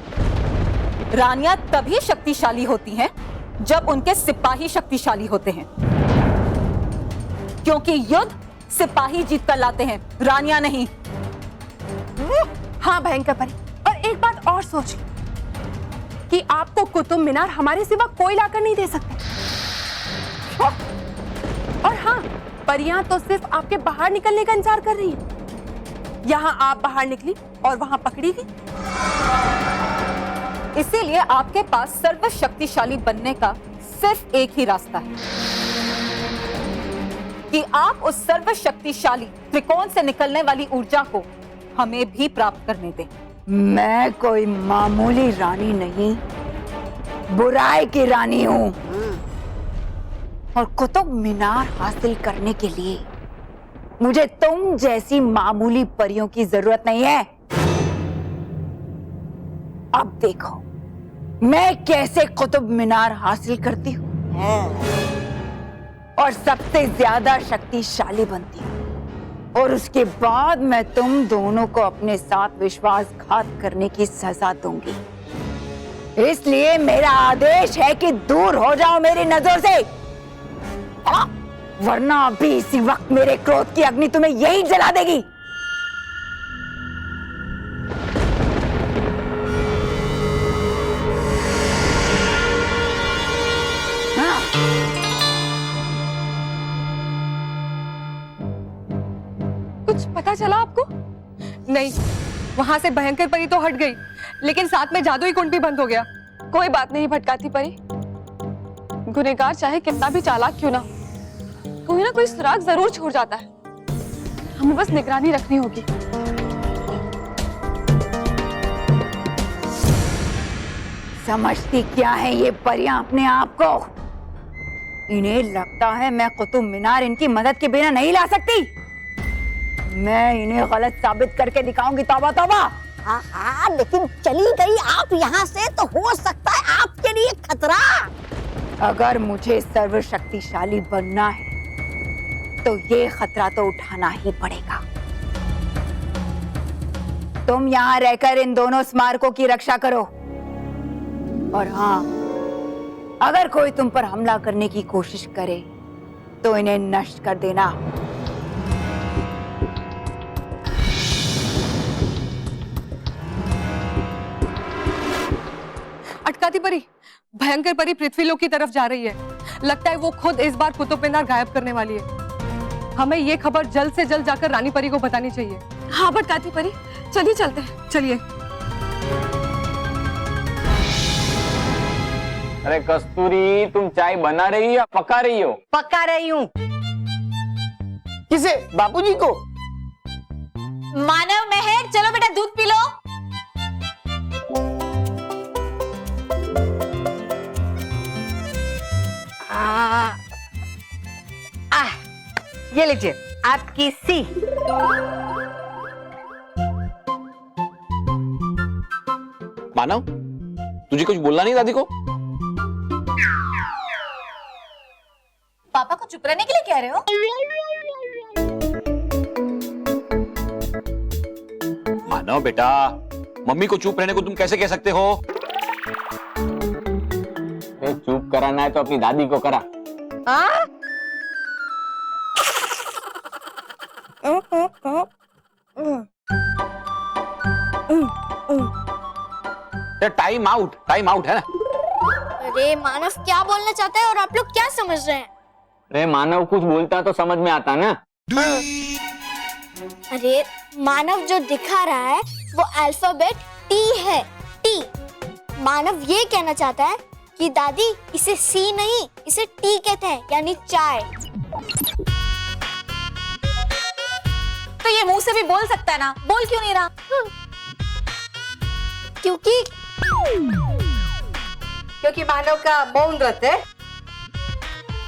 रानियां तभी शक्तिशाली होती हैं जब उनके सिपाही शक्तिशाली होते हैं, क्योंकि युद्ध सिपाही जीत कर लाते हैं, रानियां नहीं। हाँ भयंकर परी, और एक बात और सोचिए कि आपको कुतुब मीनार हमारे सिवा कोई लाकर नहीं दे सकता। और हाँ, परियां तो सिर्फ आपके बाहर निकलने का इंतजार कर रही हैं। यहाँ आप बाहर निकली और वहां पकड़ी गई। इसीलिए आपके पास सर्वशक्तिशाली बनने का सिर्फ एक ही रास्ता है कि आप उस सर्वशक्तिशाली त्रिकोण से निकलने वाली ऊर्जा को हमें भी प्राप्त करने दें। मैं कोई मामूली रानी नहीं, बुराई की रानी हूँ, और कुतुब मीनार हासिल करने के लिए मुझे तुम जैसी मामूली परियों की जरूरत नहीं है। अब देखो मैं कैसे कुतुब मीनार हासिल करती हूँ। और सबसे ज्यादा शक्तिशाली बनती हूँ, और उसके बाद मैं तुम दोनों को अपने साथ विश्वासघात करने की सजा दूंगी। इसलिए मेरा आदेश है कि दूर हो जाओ मेरी नजरों से, वरना अभी इसी वक्त मेरे क्रोध की अग्नि तुम्हें यही जला देगी। हाँ। कुछ पता चला आपको? नहीं, वहां से भयंकर परी तो हट गई, लेकिन साथ में जादुई कुंड भी बंद हो गया। कोई बात नहीं भटकाती परी, गुनहगार चाहे कितना भी चालाक क्यों ना, कोई ना कोई सुराग जरूर छोड़ जाता है। हमें बस निगरानी रखनी होगी। समझती क्या है ये परियां अपने आप को? इन्हें लगता है मैं कुतुब मीनार इनकी मदद के बिना नहीं ला सकती। मैं इन्हें गलत साबित करके दिखाऊंगी। तौबा तौबा। हाँ, लेकिन चली गई आप यहाँ से तो हो सकता है आपके लिए खतरा। अगर मुझे सर्वशक्तिशाली बनना है तो ये खतरा तो उठाना ही पड़ेगा। तुम यहाँ रहकर इन दोनों स्मारकों की रक्षा करो, और हाँ, अगर कोई तुम पर हमला करने की कोशिश करे तो इन्हें नष्ट कर देना। अटकाती परी, भयंकर परी पृथ्वीलोक की तरफ जा रही है। लगता है वो खुद इस बार कुतुब मीनार गायब करने वाली है। हमें ये खबर जल्द से जल्द जाकर रानी परी को बतानी चाहिए। हाँ भटकाती परी, चलिए चलते हैं। चलिए। अरे कस्तूरी, तुम चाय बना रही हो या पका रही हो? पका रही हूँ। किसे? बापूजी को? मानव, महर, चलो बेटा दूध पी लो। ये लीजिए आपकी सी। मानव, तुझे कुछ बोलना नहीं दादी को? पापा को चुप रहने के लिए कह रहे हो? मानव बेटा, मम्मी को चुप रहने को तुम कैसे कह सकते हो? चुप कराना है तो अपनी दादी को करा। टाइम आउट है ना। अरे मानव क्या बोलना चाहता है और आप लोग क्या समझ रहे हैं? अरे मानव कुछ बोलता तो समझ में आता ना। अरे मानव जो दिखा रहा है वो अल्फाबेट टी है, टी। मानव ये कहना चाहता है कि दादी इसे सी नहीं, इसे टी कहते हैं, यानी चाय। तो ये मुंह से भी बोल सकता है ना, बोल क्यों नहीं रहा? क्योंकि मानव का मौन व्रत है।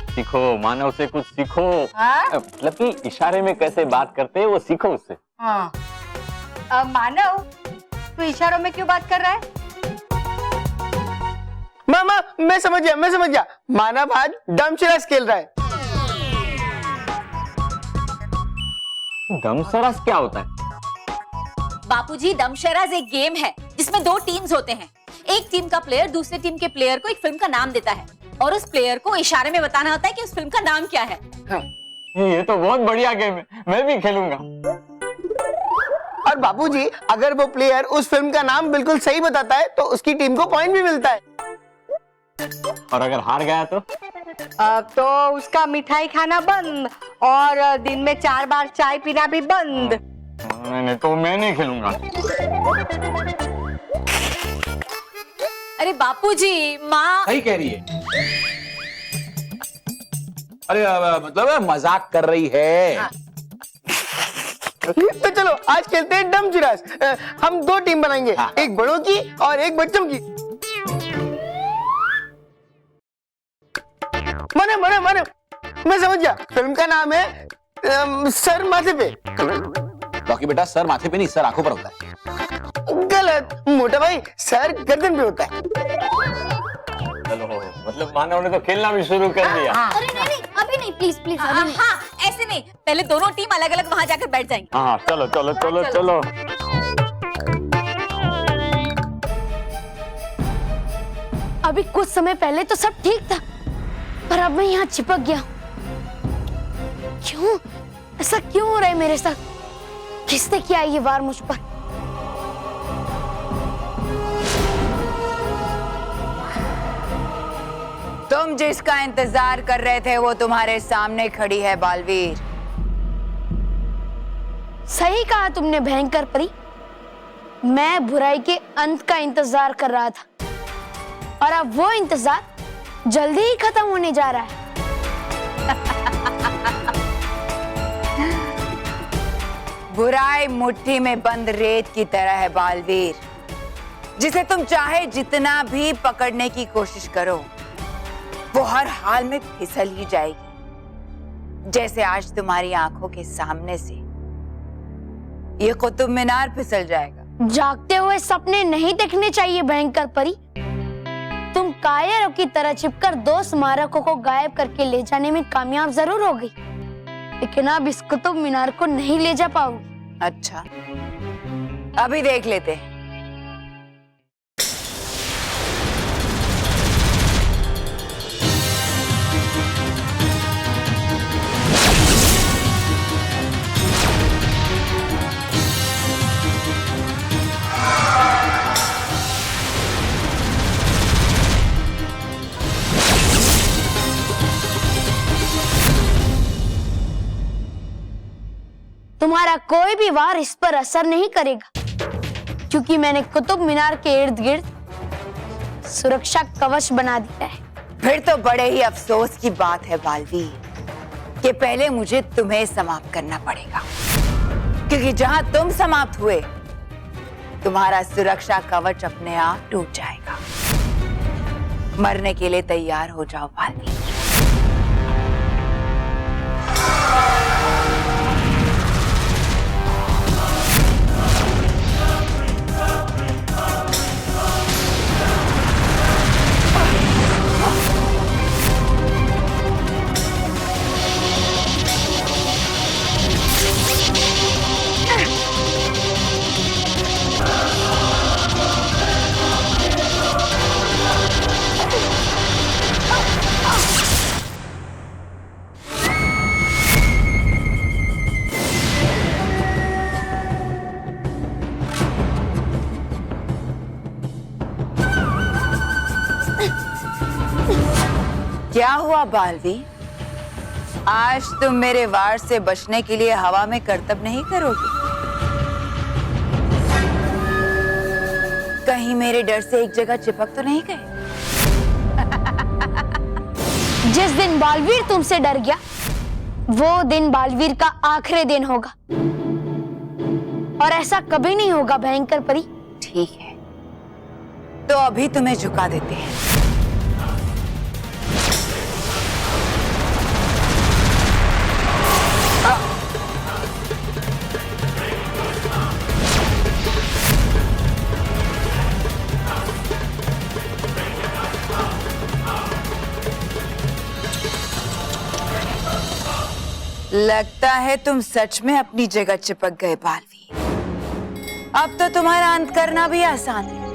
सीखो, मानव से कुछ सीखो। हाँ? मतलब कि इशारे में कैसे बात करते हैं वो सीखो उससे। हाँ। मानव, तू इशारों में क्यों बात कर रहा है? मामा, मैं समझ गया। मानव आज दमशराज खेल रहा है। दमशराज क्या होता है? बापूजी, दमशराज एक गेम है जिसमें दो टीम्स होते हैं। एक टीम का प्लेयर दूसरे टीम के प्लेयर को एक फिल्म का नाम देता है और उस प्लेयर को इशारे में बताना होता है कि उस फिल्म का नाम क्या है। हाँ। ये तो बहुत बढ़िया गेम है, मैं भी खेलूंगा। और बापूजी, अगर वो प्लेयर उस फिल्म का नाम बिल्कुल सही बताता है तो उसकी टीम को पॉइंट भी मिलता है। और अगर हार गया तो उसका मिठाई खाना बंद और दिन में 4 बार चाय पीना भी बंद। नहीं तो मैं नहीं खेलूंगा। अरे बापूजी, माँ सही कह रही है। अरे मतलब मजाक कर रही है। तो चलो आज खेलते हैं डमशराज। हम 2 टीम बनाएंगे, एक बड़ों की और एक बच्चों की। माने मैं समझ गया, फिल्म का नाम है सर माथे पे। बाकी बेटा, सर माथे पे नहीं, सर आंखों पर होता है। गलत मोटा भाई, सर गर्दन पे होता है। चलो मतलब मानव ने तो खेलना भी शुरू कर दिया। अरे नहीं अभी नहीं, प्लीज प्लीज अभी नहीं। हाँ ऐसे नहीं, पहले दोनों टीम अलग अलग वहां जाकर बैठ जाएंगे। हाँ चलो चलो चलो चलो। अभी कुछ समय पहले तो सब ठीक था, पर अब मैं यहाँ चिपक गया। क्यों ऐसा क्यों हो रहा है मेरे साथ? किसने किया ये वार मुझ पर? तुम जिसका इंतजार कर रहे थे वो तुम्हारे सामने खड़ी है बालवीर। सही कहा तुमने भयंकर परी। मैं बुराई के अंत का इंतजार कर रहा था, और अब वो इंतजार जल्दी ही खत्म होने जा रहा है। बुराई मुट्ठी में बंद रेत की तरह है बालवीर, जिसे तुम चाहे जितना भी पकड़ने की कोशिश करो वो हर हाल में फिसल ही जाएगी, जैसे आज तुम्हारी आंखों के सामने से ये कुतुब मीनार फिसल जाएगा। जागते हुए सपने नहीं देखने चाहिए भयंकर परी। तुम कायरों की तरह छिपकर 2 स्मारकों को गायब करके ले जाने में कामयाब जरूर हो गई, लेकिन अब इस कुतुब मीनार को नहीं ले जा पाओगी। अच्छा, अभी देख लेते हैं। तुम्हारा कोई भी वार इस पर असर नहीं करेगा, क्योंकि मैंने कुतुब मीनार के इर्द गिर्द सुरक्षा कवच बना दिया है। फिर तो बड़े ही अफसोस की बात है बालवीर कि पहले मुझे तुम्हें समाप्त करना पड़ेगा, क्योंकि जहां तुम समाप्त हुए तुम्हारा सुरक्षा कवच अपने आप टूट जाएगा। मरने के लिए तैयार हो जाओ बालवीर। क्या हुआ बालवीर? आज तुम मेरे वार से बचने के लिए हवा में करतब नहीं करोगे? कहीं मेरे डर से एक जगह चिपक तो नहीं गए? जिस दिन बालवीर तुमसे डर गया, वो दिन बालवीर का आखिरी दिन होगा, और ऐसा कभी नहीं होगा भयंकर परी। ठीक है, तो अभी तुम्हें झुका देते हैं। लगता है तुम सच में अपनी जगह चिपक गए बालवीर। अब तो तुम्हारा अंत करना भी आसान है,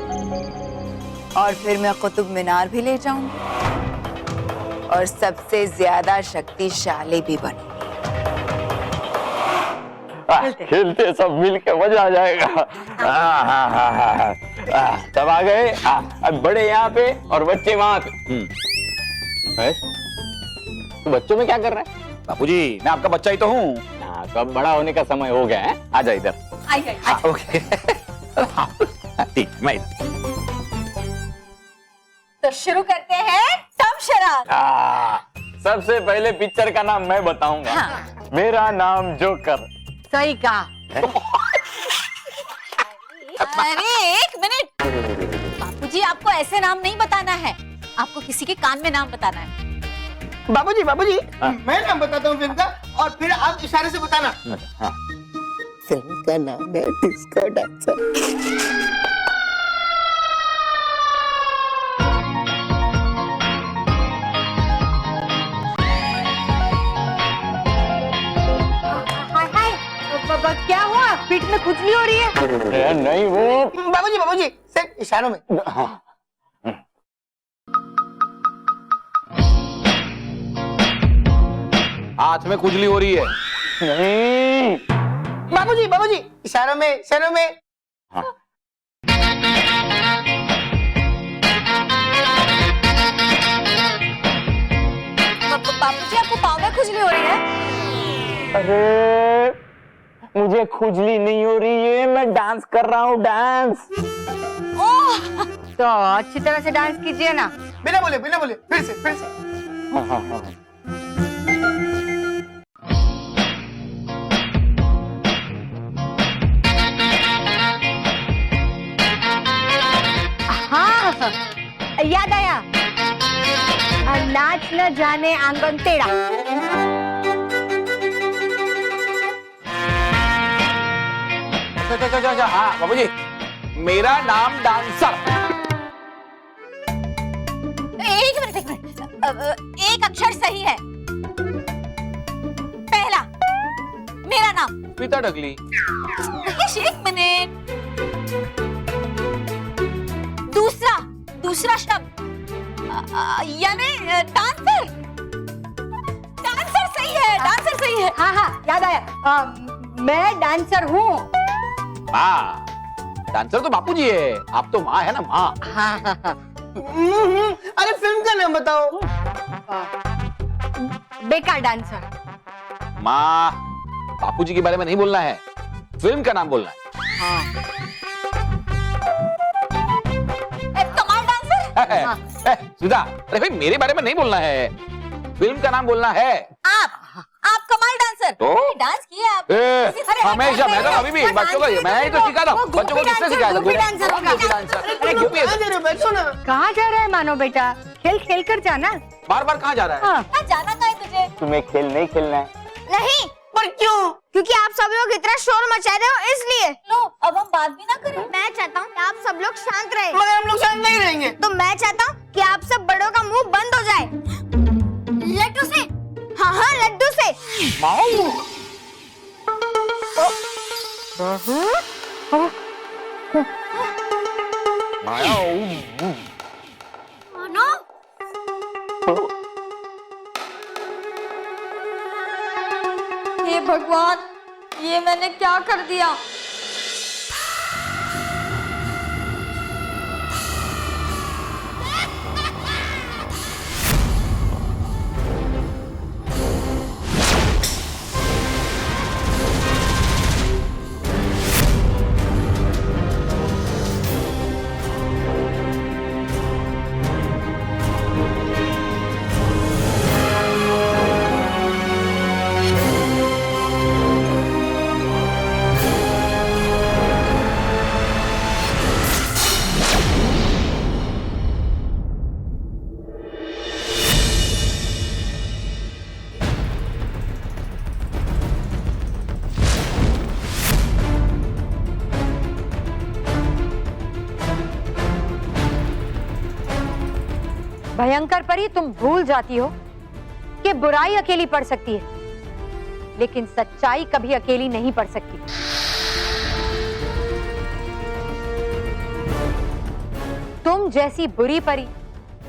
और फिर मैं कुतुब मीनार भी ले जाऊंगी और सबसे ज्यादा शक्तिशाली भी बनूंगी। खेलते सब मिल के मजा आ जाएगा। सब आ गए। अब बड़े यहाँ पे और बच्चे वहां पे। तो बच्चों में क्या कर रहा है? बापूजी, मैं आपका बच्चा ही तो हूँ। हाँ, तो अब बड़ा होने का समय हो गया है। आ जा इधर। ओके। ठीक, मैं तो शुरू करते हैं तमशरार। सबसे पहले पिक्चर का नाम मैं बताऊंगा। हाँ। मेरा नाम जोकर। सही कहा। अरे एक मिनट, बापूजी आपको ऐसे नाम नहीं बताना है, आपको किसी के कान में नाम बताना है। बाबूजी मैं नाम बताता हूँ फिल्म का, और फिर आप इशारे से बताना। फिल्म का नाम है डिस्को डांसर। में खुजली हो रही है? नहीं वो बाबूजी सिर्फ इशारों में। हाथ में खुजली हो रही है। नहीं बाबूजी इशारों में। बापूजी आपको पाँव में खुजली हो रही है? अरे मुझे खुजली नहीं हो रही है, मैं डांस कर रहा हूँ, डांस। ओह, तो अच्छी तरह से डांस कीजिए ना। बिना बोले फिर से। हाँ, याद आया, नाच न जाने आंगन टेढ़ा। अच्छा, हाँ बाबूजी, मेरा नाम डांसर। एक मिनट, एक अक्षर सही है। पहला मेरा नाम स्मिता डगली। एक मिनट। दूसरा शब्द यानी डांसर सही है। हाँ, याद आया, मैं डांसर हूँ। हाँ, डांसर तो बापूजी है, आप तो माँ है ना, माँ। हाँ। अरे फिल्म का नाम बताओ। बेकार डांसर। माँ, बापूजी के बारे में नहीं बोलना है, फिल्म का नाम बोलना है। हाँ। कमाल डांसर। सुधा, अरे भाई मेरे बारे में नहीं बोलना है, फिल्म का नाम बोलना है। आप कमाल डांसर। तो? डांस किया आप? हमेशा मैं तो अभी भी बच्चों को मैं ही तो सिखा था। बच्चों को किसने सिखाया था? कहाँ जा रहा है मानो बेटा? खेल कर जाना। बार कहाँ जा रहा है? जाना कहाँ है तुझे? तुम्हें खेल नहीं खेलना है? नहीं, पर क्यों? क्योंकि आप सब लोग इतना शोर मचा रहे हो इसलिए। लो, अब हम बात भी ना करें। मैं चाहता हूँ कि आप सब लोग शांत रहें। मगर हम लोग शांत नहीं रहेंगे। तो मैं चाहता हूँ कि आप सब बड़ों का मुंह बंद हो जाए। लड्डू से? हाँ, लड्डू से। हे भगवान, ये मैंने क्या कर दिया? भयंकर परी, तुम भूल जाती हो कि बुराई अकेली पड़ सकती है, लेकिन सच्चाई कभी अकेली नहीं पड़ सकती। तुम जैसी बुरी परी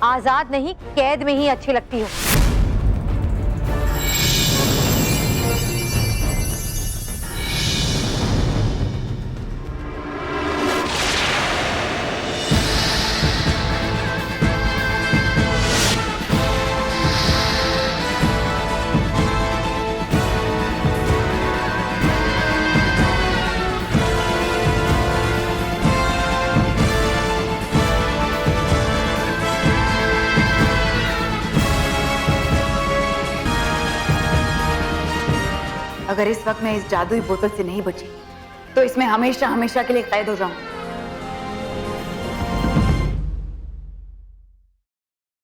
आजाद नहीं, कैद में ही अच्छी लगती हो। अगर इस वक्त मैं इस जादुई बोतल से नहीं बची तो इसमें हमेशा हमेशा के लिए कैद हो जाऊं।